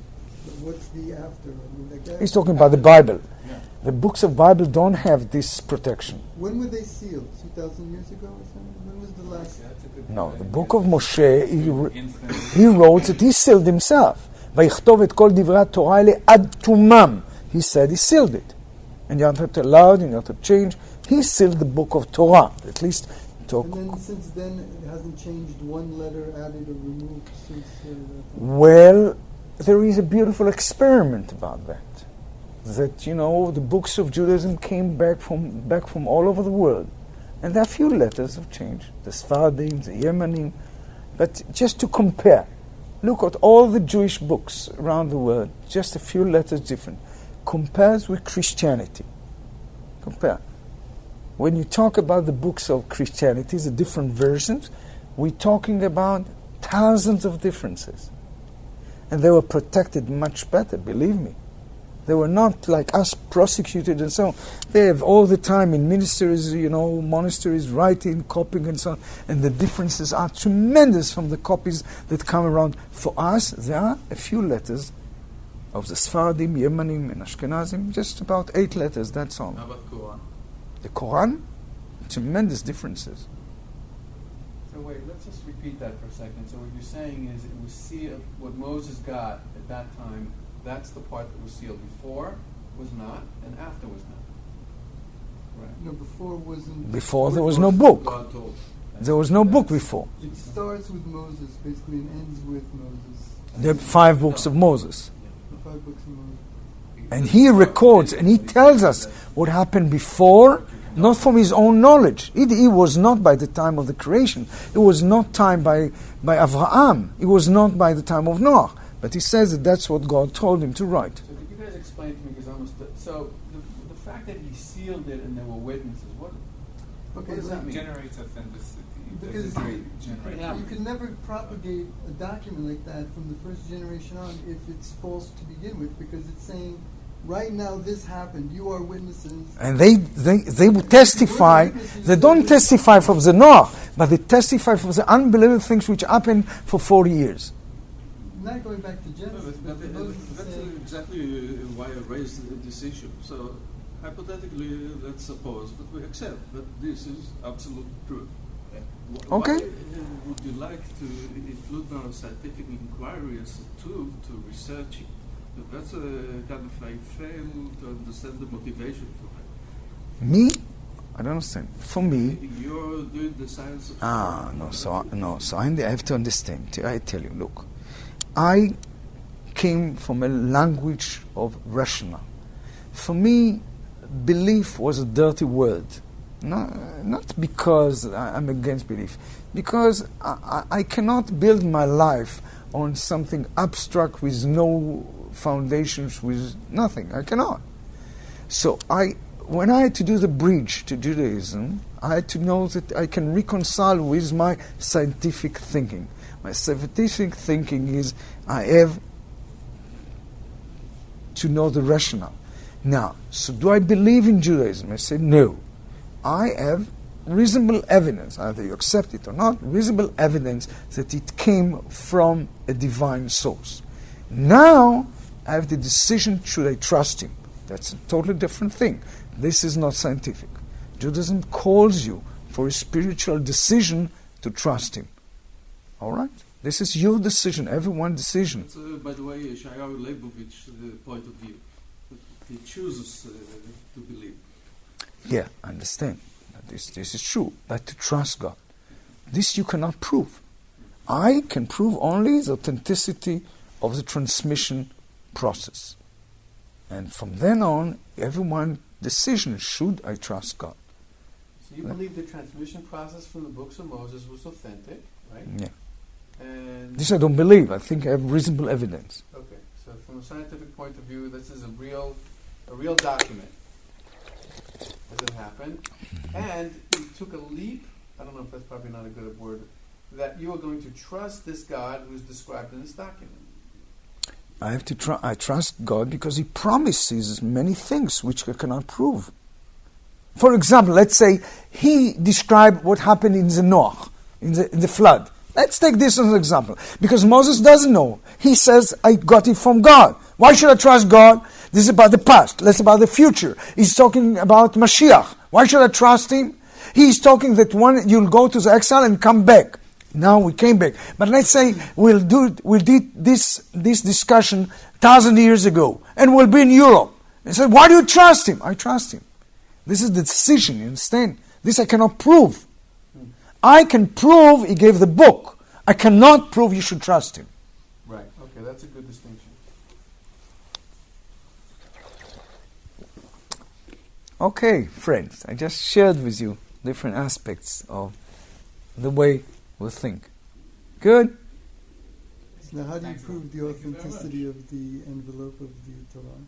What's the after? He's talking about the Bible. Yeah. The books of Bible don't have this protection. When were they sealed? 2,000 years ago or something? When was the last? No, the book of Moshe, he wrote that he sealed himself. ויכתוב את כל דברי התורה האלה עד תומם. He said he sealed it. And you don't have to allow it, you don't have to change. He sealed the book of Torah, at least. And then since then, it hasn't changed one letter added or removed since... Well, there is a beautiful experiment about that. That, the books of Judaism came back from all over the world. And there are few letters have changed. The Sephardim, the Yemenim. But just to compare, look at all the Jewish books around the world, just a few letters different. Compares with Christianity. Compare. When you talk about the books of Christianity, the different versions, we're talking about thousands of differences. And they were protected much better, believe me. They were not like us, prosecuted and so on. They have all the time in ministries, monasteries, writing, copying and so on. And the differences are tremendous from the copies that come around. For us, there are a few letters of the Sephardim, Yemanim and Ashkenazim, just about 8 letters, that's all. How about Quran? The Quran, tremendous differences. So wait, let's just repeat that for a second. So what you're saying is it was sealed, what Moses got at that time, that's the part that was sealed. Before was not, and after was not. Right. No, before wasn't. Before there was no book. God told. There was no book before. It starts with Moses, basically, and ends with Moses. There are 5 books of Moses. The 5 books of Moses. And he records and he tells us what happened before, not from his own knowledge. It was not by the time of the creation. It was not time by Avraham. It was not by the time of Noah. But he says that that's what God told him to write. So could you guys explain to me, because so the fact that he sealed it and there were witnesses, what does that mean? Generates authenticity. Because Generates. you can never propagate a document like that from the first generation on if it's false to begin with, because it's saying, right now this happened, you are witnesses. And they will testify. They don't testify from the Noah, but they testify from the unbelievable things which happened for 40 years. Not going back to Genesis, but That's exactly why I raised this issue. So, hypothetically, let's suppose that we accept that this is absolute truth. Okay. Why would you like to include our scientific inquiry as a tool to research it? That's a kind of, I fail to understand the motivation for that. Me? I don't understand. For me, You're doing the science of So I have to understand. I tell you, look, I came from a language of rational. For me, belief was a dirty word. Not because I'm against belief, because I cannot build my life on something abstract with no foundations, with nothing. I cannot. So when I had to do the bridge to Judaism, I had to know that I can reconcile with my scientific thinking. My scientific thinking is I have to know the rationale. Now, so do I believe in Judaism? I say no. I have reasonable evidence, either you accept it or not, reasonable evidence that it came from a divine source. Now, I have the decision, should I trust him? That's a totally different thing. This is not scientific. Judaism calls you for a spiritual decision to trust him. All right? This is your decision, everyone's decision. That's, by the way, Yeshayahu Leibovich's point of view. He chooses to believe. Yeah, I understand. This is true. But to trust God, this you cannot prove. I can prove only the authenticity of the transmission process. And from then on, everyone's decision, should I trust God? So you believe the transmission process from the books of Moses was authentic, right? Yeah. And This I don't believe. I think I have reasonable evidence. okay, so from a scientific point of view, this is a real document as it happened, and you took a leap. I don't know if that's probably not a good word. That you are going to trust this God who is described in this document. I have to I trust God because He promises many things which I cannot prove. For example, let's say He described what happened in the Noah, in the flood. Let's take this as an example. Because Moses doesn't know. He says, I got it from God. Why should I trust God? This is about the past. That's about the future. He's talking about Mashiach. Why should I trust him? He's talking that one you'll go to the exile and come back. Now we came back. But let's say we did this discussion 1,000 years ago, and we'll be in Europe. And said, why do you trust him? I trust him. This is the decision, you understand? This I cannot prove. I can prove he gave the book. I cannot prove you should trust him. Right. Okay, that's a good distinction. Okay, friends, I just shared with you different aspects of the way we think. Good? Now, how do you prove the authenticity of the envelope of the Torah?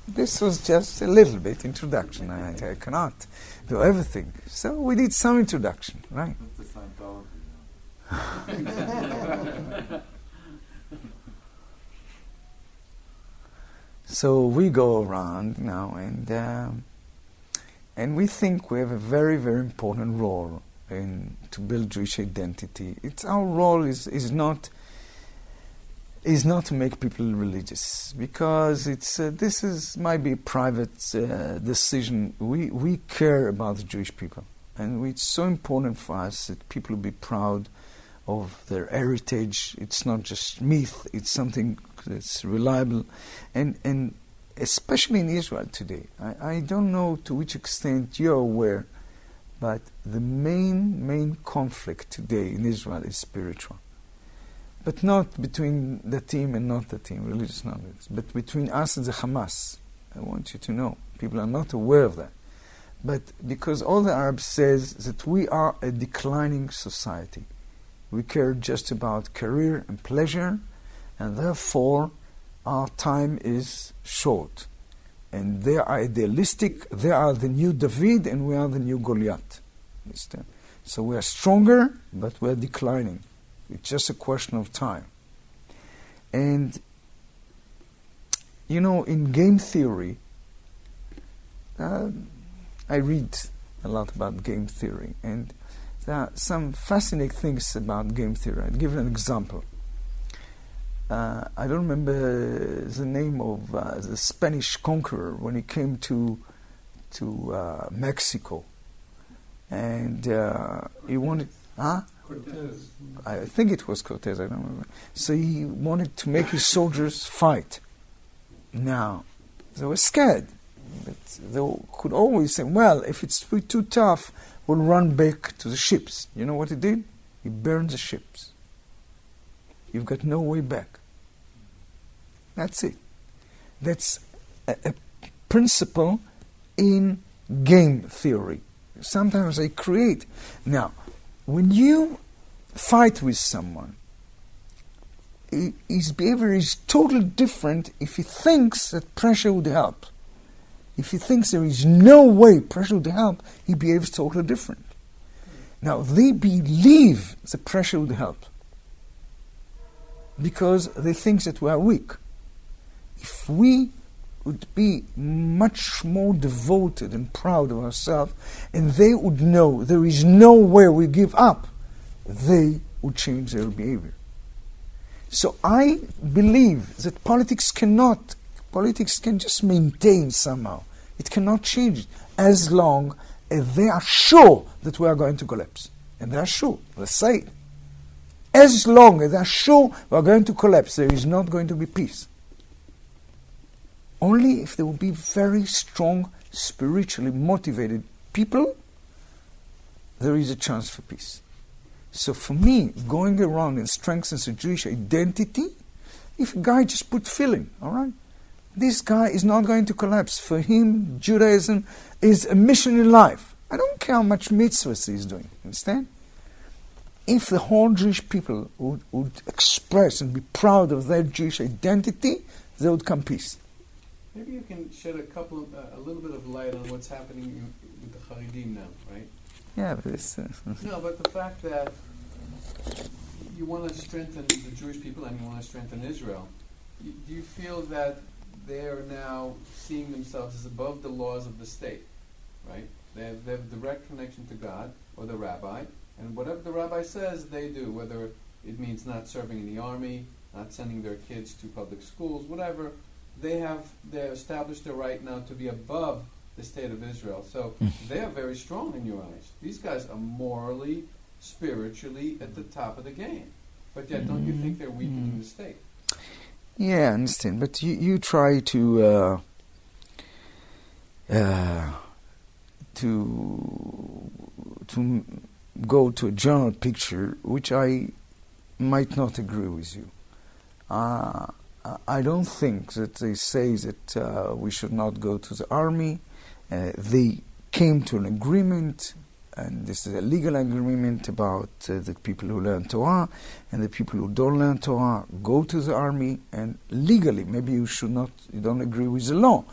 This was just a little bit introduction. I cannot do everything. So we did some introduction, right? That's the Scientology. So we go around now and we think we have a very, very important role to build Jewish identity. Our role is not to make people religious, because this might be a private decision. We care about the Jewish people, and it's so important for us that people will be proud of their heritage. It's not just myth, it's something that's reliable. And especially in Israel today, I don't know to which extent you're aware, but the main conflict today in Israel is spiritual. But not between the team and not the team, religious knowledge, but between us and the Hamas. I want you to know. People are not aware of that. But because all the Arabs says that we are a declining society. We care just about career and pleasure, and therefore our time is short. And they are idealistic, they are the new David, and we are the new Goliath. Understand? So we are stronger, but we are declining. It's just a question of time. And, in game theory, I read a lot about game theory, and there are some fascinating things about game theory. I'll give you an example. I don't remember the name of the Spanish conqueror when he came to Mexico, and he wanted. Cortez. I think it was Cortez. I don't remember. So he wanted to make his soldiers fight. Now they were scared, but they could always say, "Well, if it's too tough, we'll run back to the ships." You know what he did? He burned the ships. You've got no way back. That's it. That's a principle in game theory. Sometimes they create. Now, when you fight with someone, his behavior is totally different if he thinks that pressure would help. If he thinks there is no way pressure would help, he behaves totally different. Now, they believe the pressure would help because they think that we are weak. If we would be much more devoted and proud of ourselves, and they would know there is no way we give up, they would change their behavior. So I believe that politics can just maintain somehow. It cannot change it as long as they are sure that we are going to collapse. And they are sure, they say it. As long as they are sure we are going to collapse, there is not going to be peace. Only if there will be very strong, spiritually motivated people, there is a chance for peace. So for me, going around and strengthens the Jewish identity, if a guy just put filling, all right? This guy is not going to collapse. For him, Judaism is a mission in life. I don't care how much mitzvahs he's doing, understand? If the whole Jewish people would express and be proud of their Jewish identity, there would come peace. Maybe you can shed a little bit of light on what's happening with the Haredim now, right? Yeah, but it's... No, but the fact that you want to strengthen the Jewish people and you want to strengthen Israel, do you feel that they are now seeing themselves as above the laws of the state, right? They have a direct connection to God or the rabbi, and whatever the rabbi says, they do, whether it means not serving in the army, not sending their kids to public schools, whatever. They established their right now to be above the state of Israel. So they are very strong in your eyes. These guys are morally, spiritually at the top of the game. But yet, don't you think they're weakening the state? Yeah, I understand. But you try to go to a general picture, which I might not agree with you. I don't think that they say that we should not go to the army. They came to an agreement, and this is a legal agreement about the people who learn Torah and the people who don't learn Torah go to the army, and legally, maybe you don't agree with the law,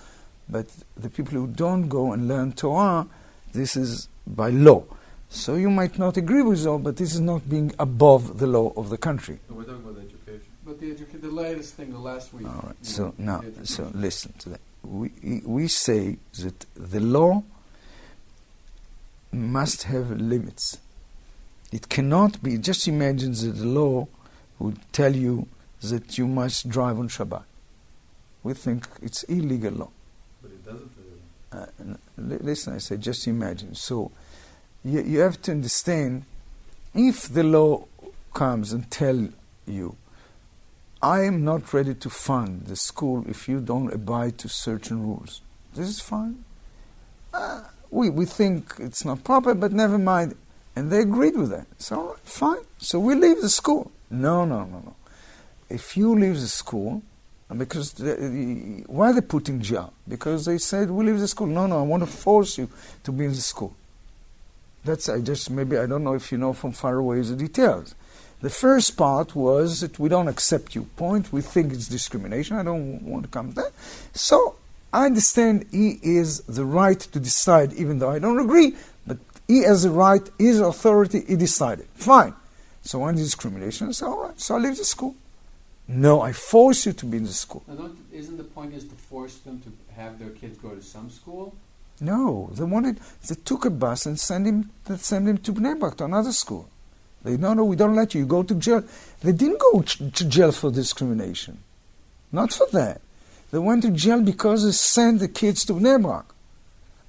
but the people who don't go and learn Torah, this is by law. So you might not agree with the law, but this is not being above the law of the country. We're talking about education. But the latest thing, the last week. All right. So now, so listen to that. We say that the law must have limits. It cannot be. Just imagine that the law would tell you that you must drive on Shabbat. We think it's illegal law. But it doesn't. Listen, I say, just imagine. So you have to understand, if the law comes and tell you, I am not ready to fund the school if you don't abide to certain rules. This is fine. We think it's not proper, but never mind. And they agreed with that. So, fine. So we leave the school. No. If you leave the school, because why are they putting jail? Because they said, we leave the school. No, I want to force you to be in the school. Maybe I don't know if you know from far away the details. The first part was that we don't accept your point. We think it's discrimination. I don't want to come to that. So I understand he is the right to decide, even though I don't agree, but he has the right, his authority, he decided. Fine. So when discrimination, I say, all right, so I leave the school. No, I force you to be in the school. Now, isn't the point is to force them to have their kids go to some school? No, they took a bus and sent him to Bnei Brak, to another school. They no, we don't let you. You go to jail. They didn't go to jail for discrimination. Not for that. They went to jail because they sent the kids to Bnei Brak.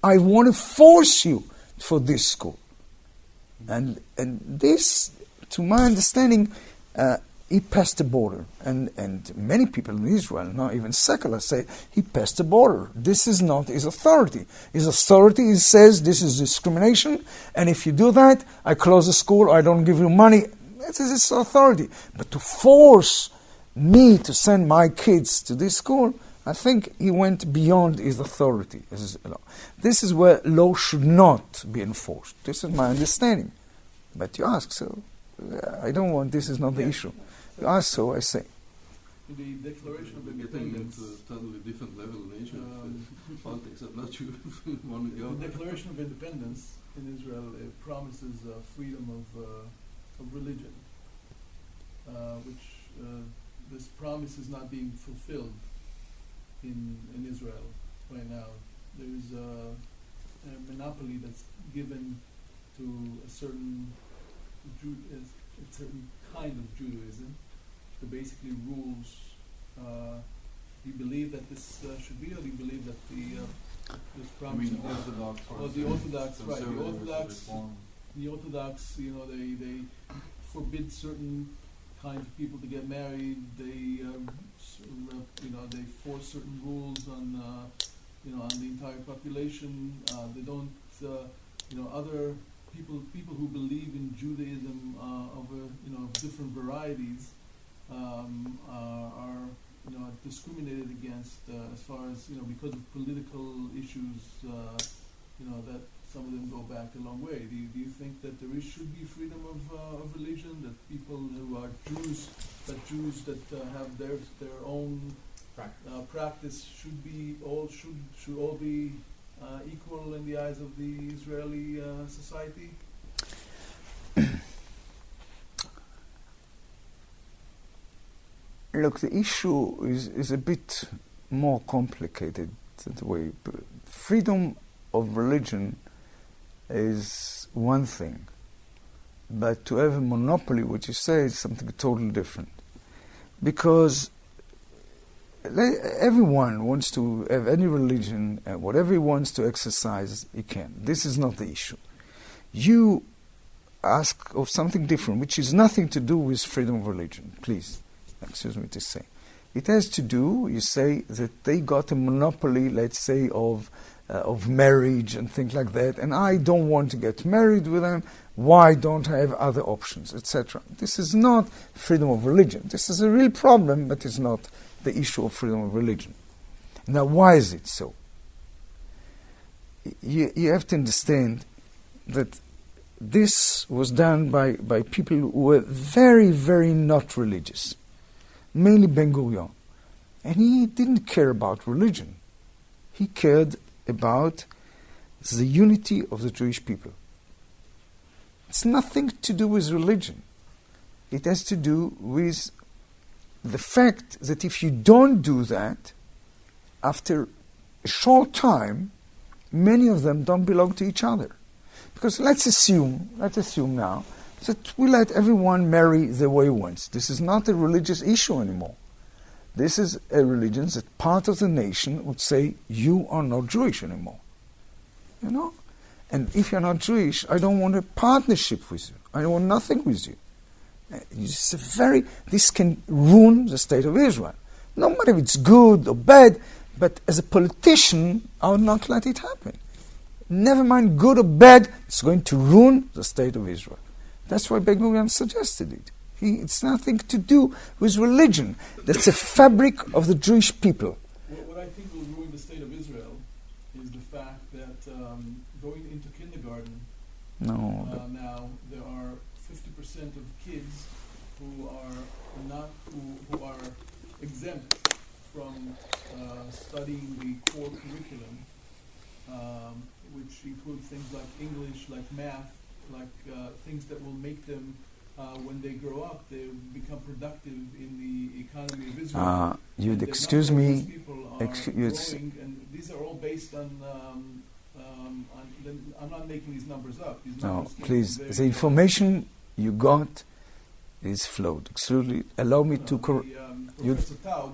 I want to force you for this school. And this, to my understanding, he passed the border. And many people in Israel, not even secular, say he passed the border. This is not his authority. His authority says this is discrimination, and if you do that, I close the school, or I don't give you money. That is his authority. But to force me to send my kids to this school, I think he went beyond his authority. This is where law should not be enforced. This is my understanding. But you ask, so I don't want, this is not the issue. You ask, so I say. The Declaration of Independence, a totally different level in Asia. Politics, I'm not sure if you want to go. The Declaration of Independence in Israel promises freedom of religion, which this promise is not being fulfilled in Israel right now. There is a monopoly that's given to a certain kind of Judaism that basically rules. Do you believe that this should be, or do you believe that this promise? The Orthodox. The Orthodox, right? The Orthodox, they forbid certain kinds of people to get married. They, they force certain rules on, on the entire population. They don't, other people who believe in Judaism of different varieties are discriminated against as far as because of political issues. That some of them go back a long way. Do you think that there should be freedom of religion? That people who are Jews that have their own practice should all be equal in the eyes of the Israeli society? Look, the issue is a bit more complicated that way. Freedom of religion is one thing, but to have a monopoly, what you say, is something totally different. Because everyone wants to have any religion, whatever he wants to exercise, he can. This is not the issue. You ask of something different, which is nothing to do with freedom of religion. Please, excuse me to say. It has to do, you say, that they got a monopoly, let's say, of marriage and things like that, and I don't want to get married with them. Why don't I have other options, etc.? This is not freedom of religion. This is a real problem, but it's not the issue of freedom of religion. Now, why is it so? You have to understand that this was done by people who were very, very not religious, mainly Ben Gurion. And he didn't care about religion. He cared about the unity of the Jewish people. It's nothing to do with religion. It has to do with the fact that if you don't do that, after a short time, many of them don't belong to each other. Because let's assume now that we let everyone marry the way he wants. This is not a religious issue anymore. This is a religion that part of the nation would say, you are not Jewish anymore. You know? And if you're not Jewish, I don't want a partnership with you. I don't want nothing with you. This can ruin the state of Israel. No matter if it's good or bad, but as a politician, I would not let it happen. Never mind good or bad, it's going to ruin the state of Israel. That's why Ben-Gurion suggested it. It's nothing to do with religion. That's the fabric of the Jewish people. What I think will ruin the state of Israel is the fact that going into kindergarten, now there are 50% of kids who are exempt from studying the core curriculum, which includes things like English, like math, like things that will make them, when they grow up, they become productive in the economy of Israel. You'd excuse me. And these are all based on I'm not making these numbers up. No, please. The information you got is flawed. Absolutely. Allow me to correct. Professor Taub,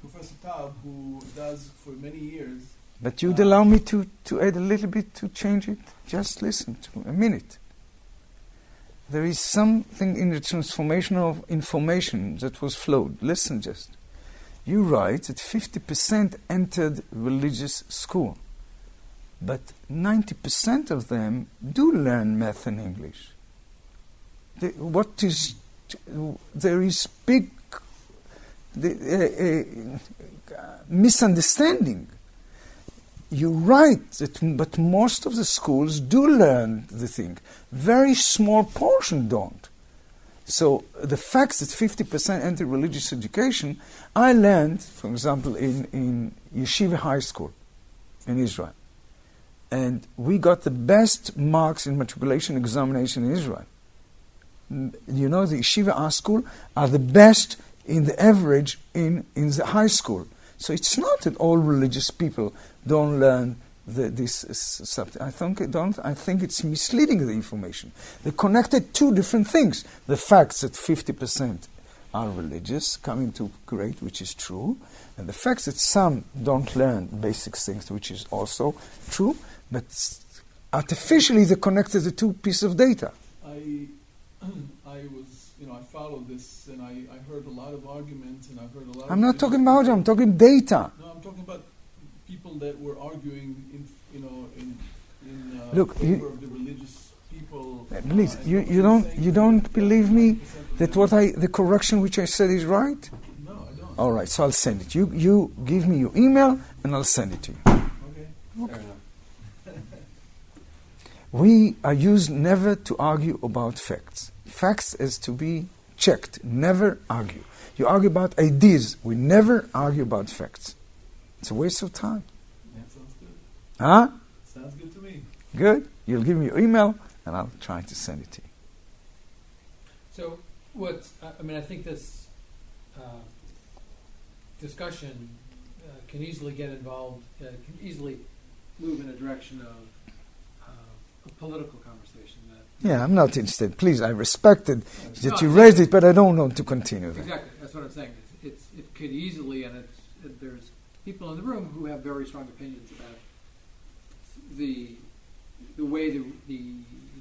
Professor Taub, who does for many years. But you'd allow me to add a little bit to change it? Just listen to a minute. There is something in the transformation of information that was flawed. Listen just. You write that 50% entered religious school. But 90% of them do learn math and English. There is big misunderstanding. You're right, but most of the schools do learn the thing. Very small portion don't. So the fact that 50% enter religious education, I learned, for example, in Yeshiva High School in Israel. And we got the best marks in matriculation examination in Israel. You know, the Yeshiva High School are the best in the average in the high school. So it's not that all religious people don't learn this subject. I think it's misleading the information. They connected two different things. The fact that 50% are religious, coming to grade, which is true, and the fact that some don't learn basic things, which is also true, but artificially they connected the two pieces of data. I followed this, and I heard a lot of arguments, and I heard a lot. I'm not talking about I'm talking data. No, I'm talking about people that were arguing in Look, favor of the religious people. Please, you don't believe me that the correction which I said is right? No, I don't. All right, so I'll send it. You give me your email, and I'll send it to you. Okay. We are used never to argue about facts. Facts is to be checked. Never argue. You argue about ideas. We never argue about facts. It's a waste of time. That sounds good. Huh? Sounds good to me. Good. You'll give me your email, and I'll try to send it to you. So, I think this discussion can easily get involved, can easily move in a direction of a political conversation. Yeah, I'm not interested. Please, I respected that you raised it, but I don't want to continue that. Exactly, that's what I'm saying. It could easily, and there's people in the room who have very strong opinions about the way the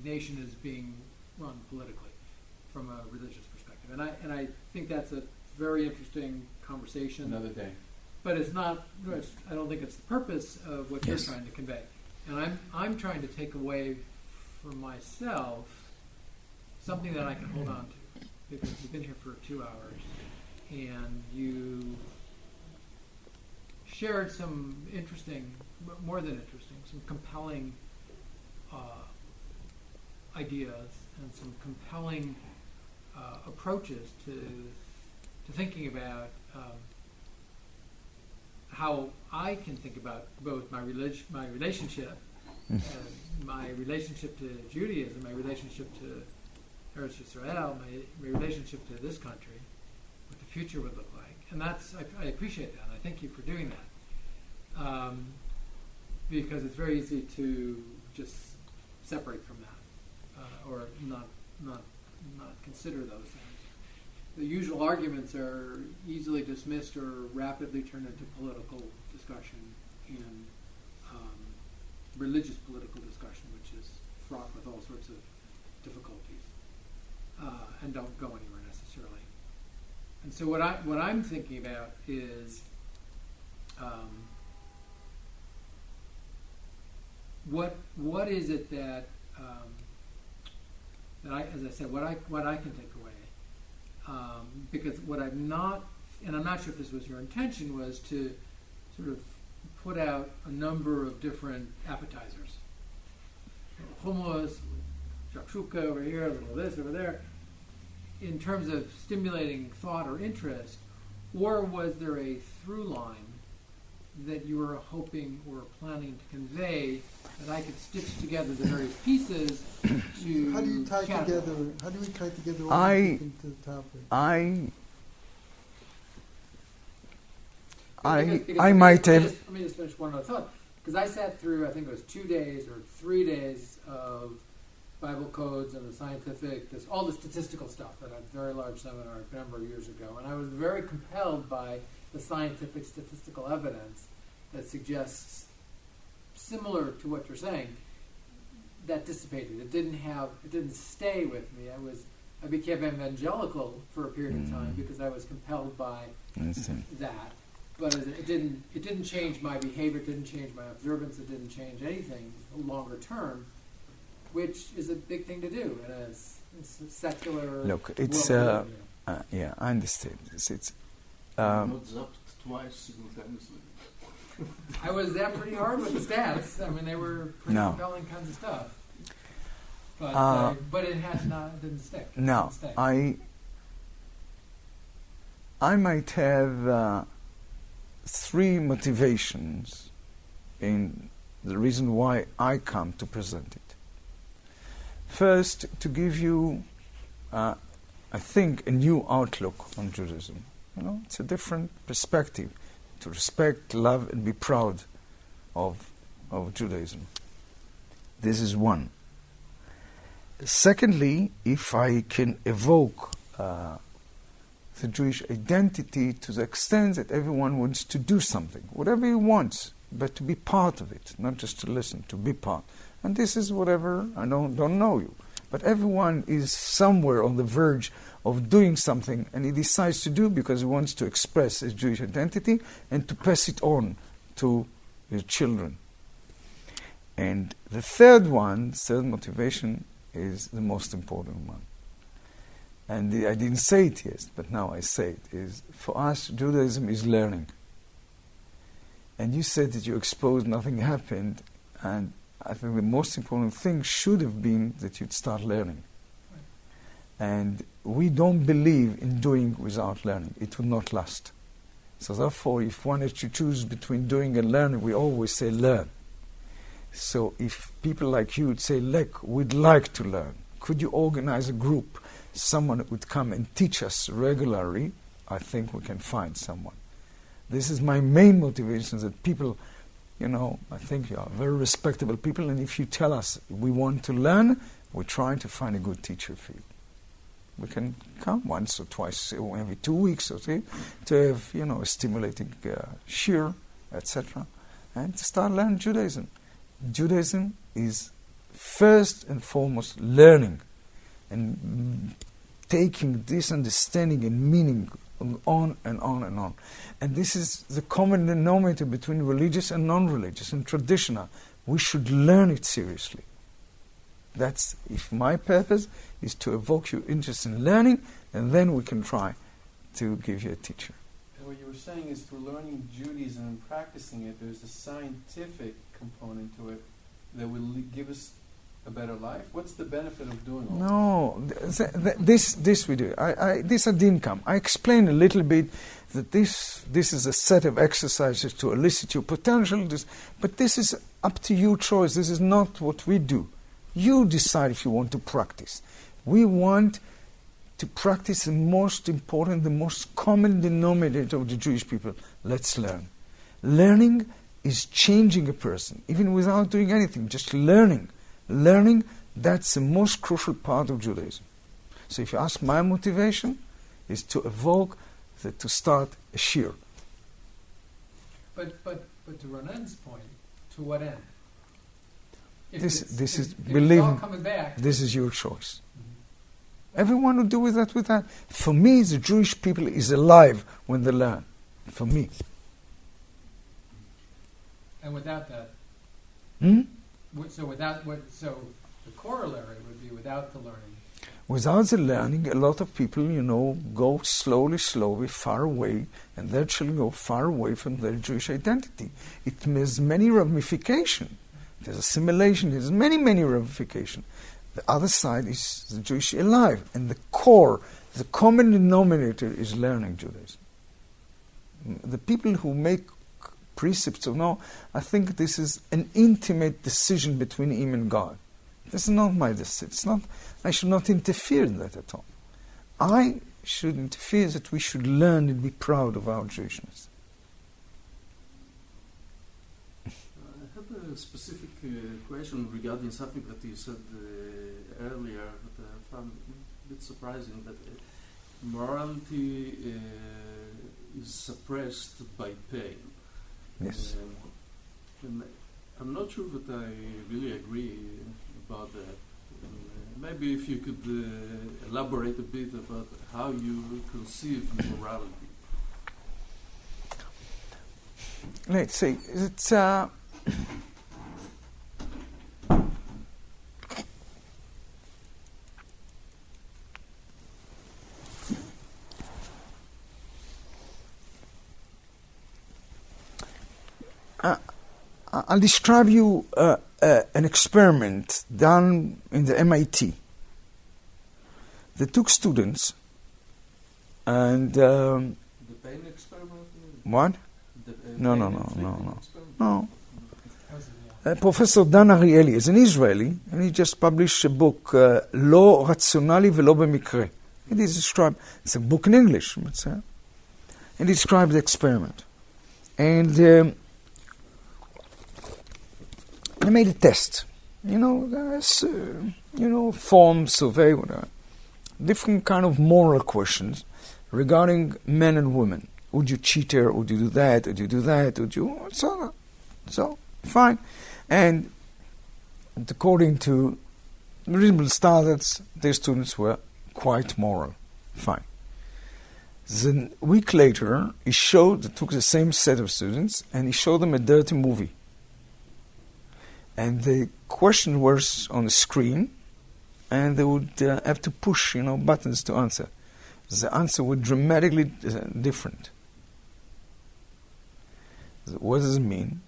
nation is being run politically from a religious perspective, and I think that's a very interesting conversation. Another day. But it's not. I don't think it's the purpose of what you're trying to convey, and I'm trying to take away for myself something that I can hold on to, because we've been here for 2 hours and you shared some interesting, more than interesting, some compelling ideas and some compelling approaches to thinking about how I can think about both my relationship, my relationship to Judaism, my relationship to Eretz Israel, my relationship to this country, future would look like. And I appreciate that, and I thank you for doing that. Because it's very easy to just separate from that, or not consider those things. The usual arguments are easily dismissed or rapidly turned into political discussion and religious political discussion, which is fraught with all sorts of difficulties and don't go anywhere necessarily. And so what I'm thinking about is what is it that I, as I said, what I can take away, because what I'm not, and I'm not sure if this was your intention, was to sort of put out a number of different appetizers. Hummus, shakshuka over here, a little this over there, in terms of stimulating thought or interest, or was there a through line that you were hoping or planning to convey that I could stitch together the various pieces to How do you tie categorize? together? How do we tie together all the different topics? Because I might have. Let me just finish one other thought. Because I sat through, I think it was 2 days or 3 days of Bible codes and the scientific, all the statistical stuff at a very large seminar a number of years ago. And I was very compelled by the scientific statistical evidence that suggests, similar to what you're saying, that dissipated. It didn't stay with me. I became evangelical for a period of time because I was compelled by that. But it didn't change my behavior, it didn't change my observance, it didn't change anything longer term, which is a big thing to do in a secular Look, it's world. yeah, I understand this. It's Not zapped twice simultaneously. I was that pretty hard with the stats. I mean, they were pretty No. compelling kinds of stuff. But it didn't stick. It no. didn't stay. I might have 3 motivations in the reason why I come to present it. First, to give you, I think, a new outlook on Judaism. It's a different perspective to respect, love, and be proud of Judaism. This is one. Secondly, if I can evoke the Jewish identity to the extent that everyone wants to do something, whatever he wants, but to be part of it, not just to listen, to be part. And this is whatever, I don't know you, but everyone is somewhere on the verge of doing something, and he decides to do because he wants to express his Jewish identity and to pass it on to his children. And the third motivation, is the most important one. And I didn't say it yet, but now I say it, is for us, Judaism is learning. And you said that you exposed, nothing happened, and I think the most important thing should have been that you'd start learning. And we don't believe in doing without learning. It will not last. So therefore, if one has to choose between doing and learning, we always say learn. So if people like you would say, look, we'd like to learn, could you organize a group, someone that would come and teach us regularly, I think we can find someone. This is my main motivation, that people, I think you are very respectable people, and if you tell us we want to learn, we're trying to find a good teacher for you. We can come once or twice, or every 2 weeks or 3, to have, a stimulating shiur, etc., and to start learning Judaism. Judaism is first and foremost learning and taking this understanding and meaning on and on and on. And this is the common denominator between religious and non-religious and traditional. We should learn it seriously. That's, if my purpose is to evoke your interest in learning, and then we can try to give you a teacher. And what you were saying is, through learning Judaism and practicing it, there's a scientific component to it that will give us a better life. What's the benefit of doing all this we do. This I didn't come. I explained a little bit that this is a set of exercises to elicit your potential, but this is up to your choice. This is not what we do. You decide if you want to practice. We want to practice the most important, the most common denominator of the Jewish people. Let's learn. Learning is changing a person, even without doing anything, just learning. Learning, that's the most crucial part of Judaism. So if you ask my motivation, is to evoke, to start a shir. But to Ronen's point, to what end? This is, if believe it's all me, coming back. this is your choice. Everyone will do with that. For me, the Jewish people is alive when they learn. For me. And without that, so the corollary would be without the learning. Without the learning, a lot of people, go slowly, far away, and their children go far away from their Jewish identity. It has many ramifications. There's assimilation, there's many ramifications. The other side is the Jewish alive, and the core, the common denominator is learning Judaism. The people who make precepts or no, I think this is an intimate decision between him and God. This is not my decision. I should not interfere in that at all. I should interfere that we should learn and be proud of our Jewishness. I have a specific question regarding something that you said earlier that I found a bit surprising, that morality is suppressed by pain. Yes. And I'm not sure that I really agree about that. Maybe if you could elaborate a bit about how you conceive morality. Let's see. It's I'll describe you an experiment done in the MIT. They took students and The pain experiment? what? The, No. experiment? Professor Dan Ariely is an Israeli, and he just published a book, לא רציונלי ולא במקרה. It is described, it's a book in English, and he described the experiment. And they made a test. Form, survey, whatever. Different kind of moral questions regarding men and women. Would you cheat her? Would you do that? Would you do that? Would you... So, fine. And according to reasonable standards, their students were quite moral. Fine. Then a week later, he took the same set of students, and he showed them a dirty movie. And the question was on the screen, and they would have to push, buttons to answer. The answer was dramatically different. What does it mean?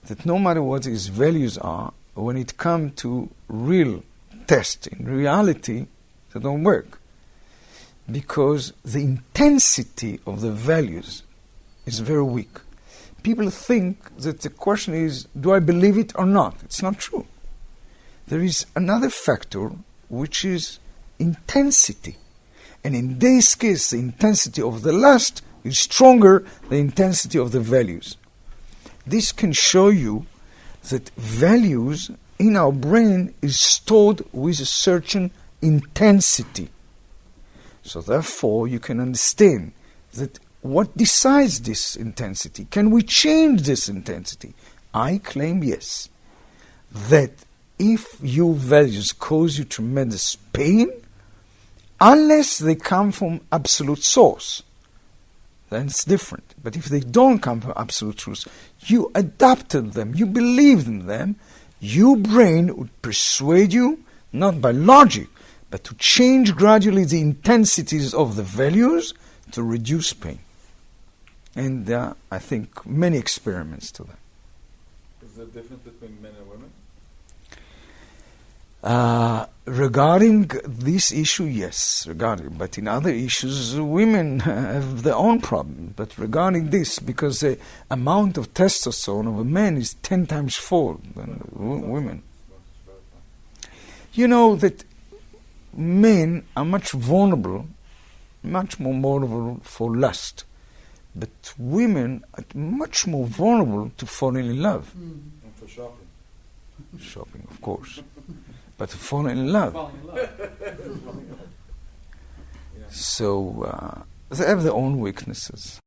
That no matter what his values are, when it comes to real test, in reality, they don't work. Because the intensity of the values is very weak. People think that the question is, do I believe it or not? It's not true. There is another factor, which is intensity. And in this case, the intensity of the lust is stronger than the intensity of the values. This can show you that values in our brain is stored with a certain intensity. So therefore, you can understand that what decides this intensity? Can we change this intensity? I claim yes. That if your values cause you tremendous pain, unless they come from absolute source, then it's different. But if they don't come from absolute truth, you adapted them, you believed in them, your brain would persuade you, not by logic, but to change gradually the intensities of the values to reduce pain. And there are, I think, many experiments to that. Is there a difference between men and women? Regarding this issue, yes. But in other issues, women have their own problem. But regarding this, because the amount of testosterone of a man is 10 times 4 than women. You know that men are much more vulnerable for lust. But women are much more vulnerable to falling in love. And for shopping. Shopping, of course. But to fall in love. Falling in love. So they have their own weaknesses.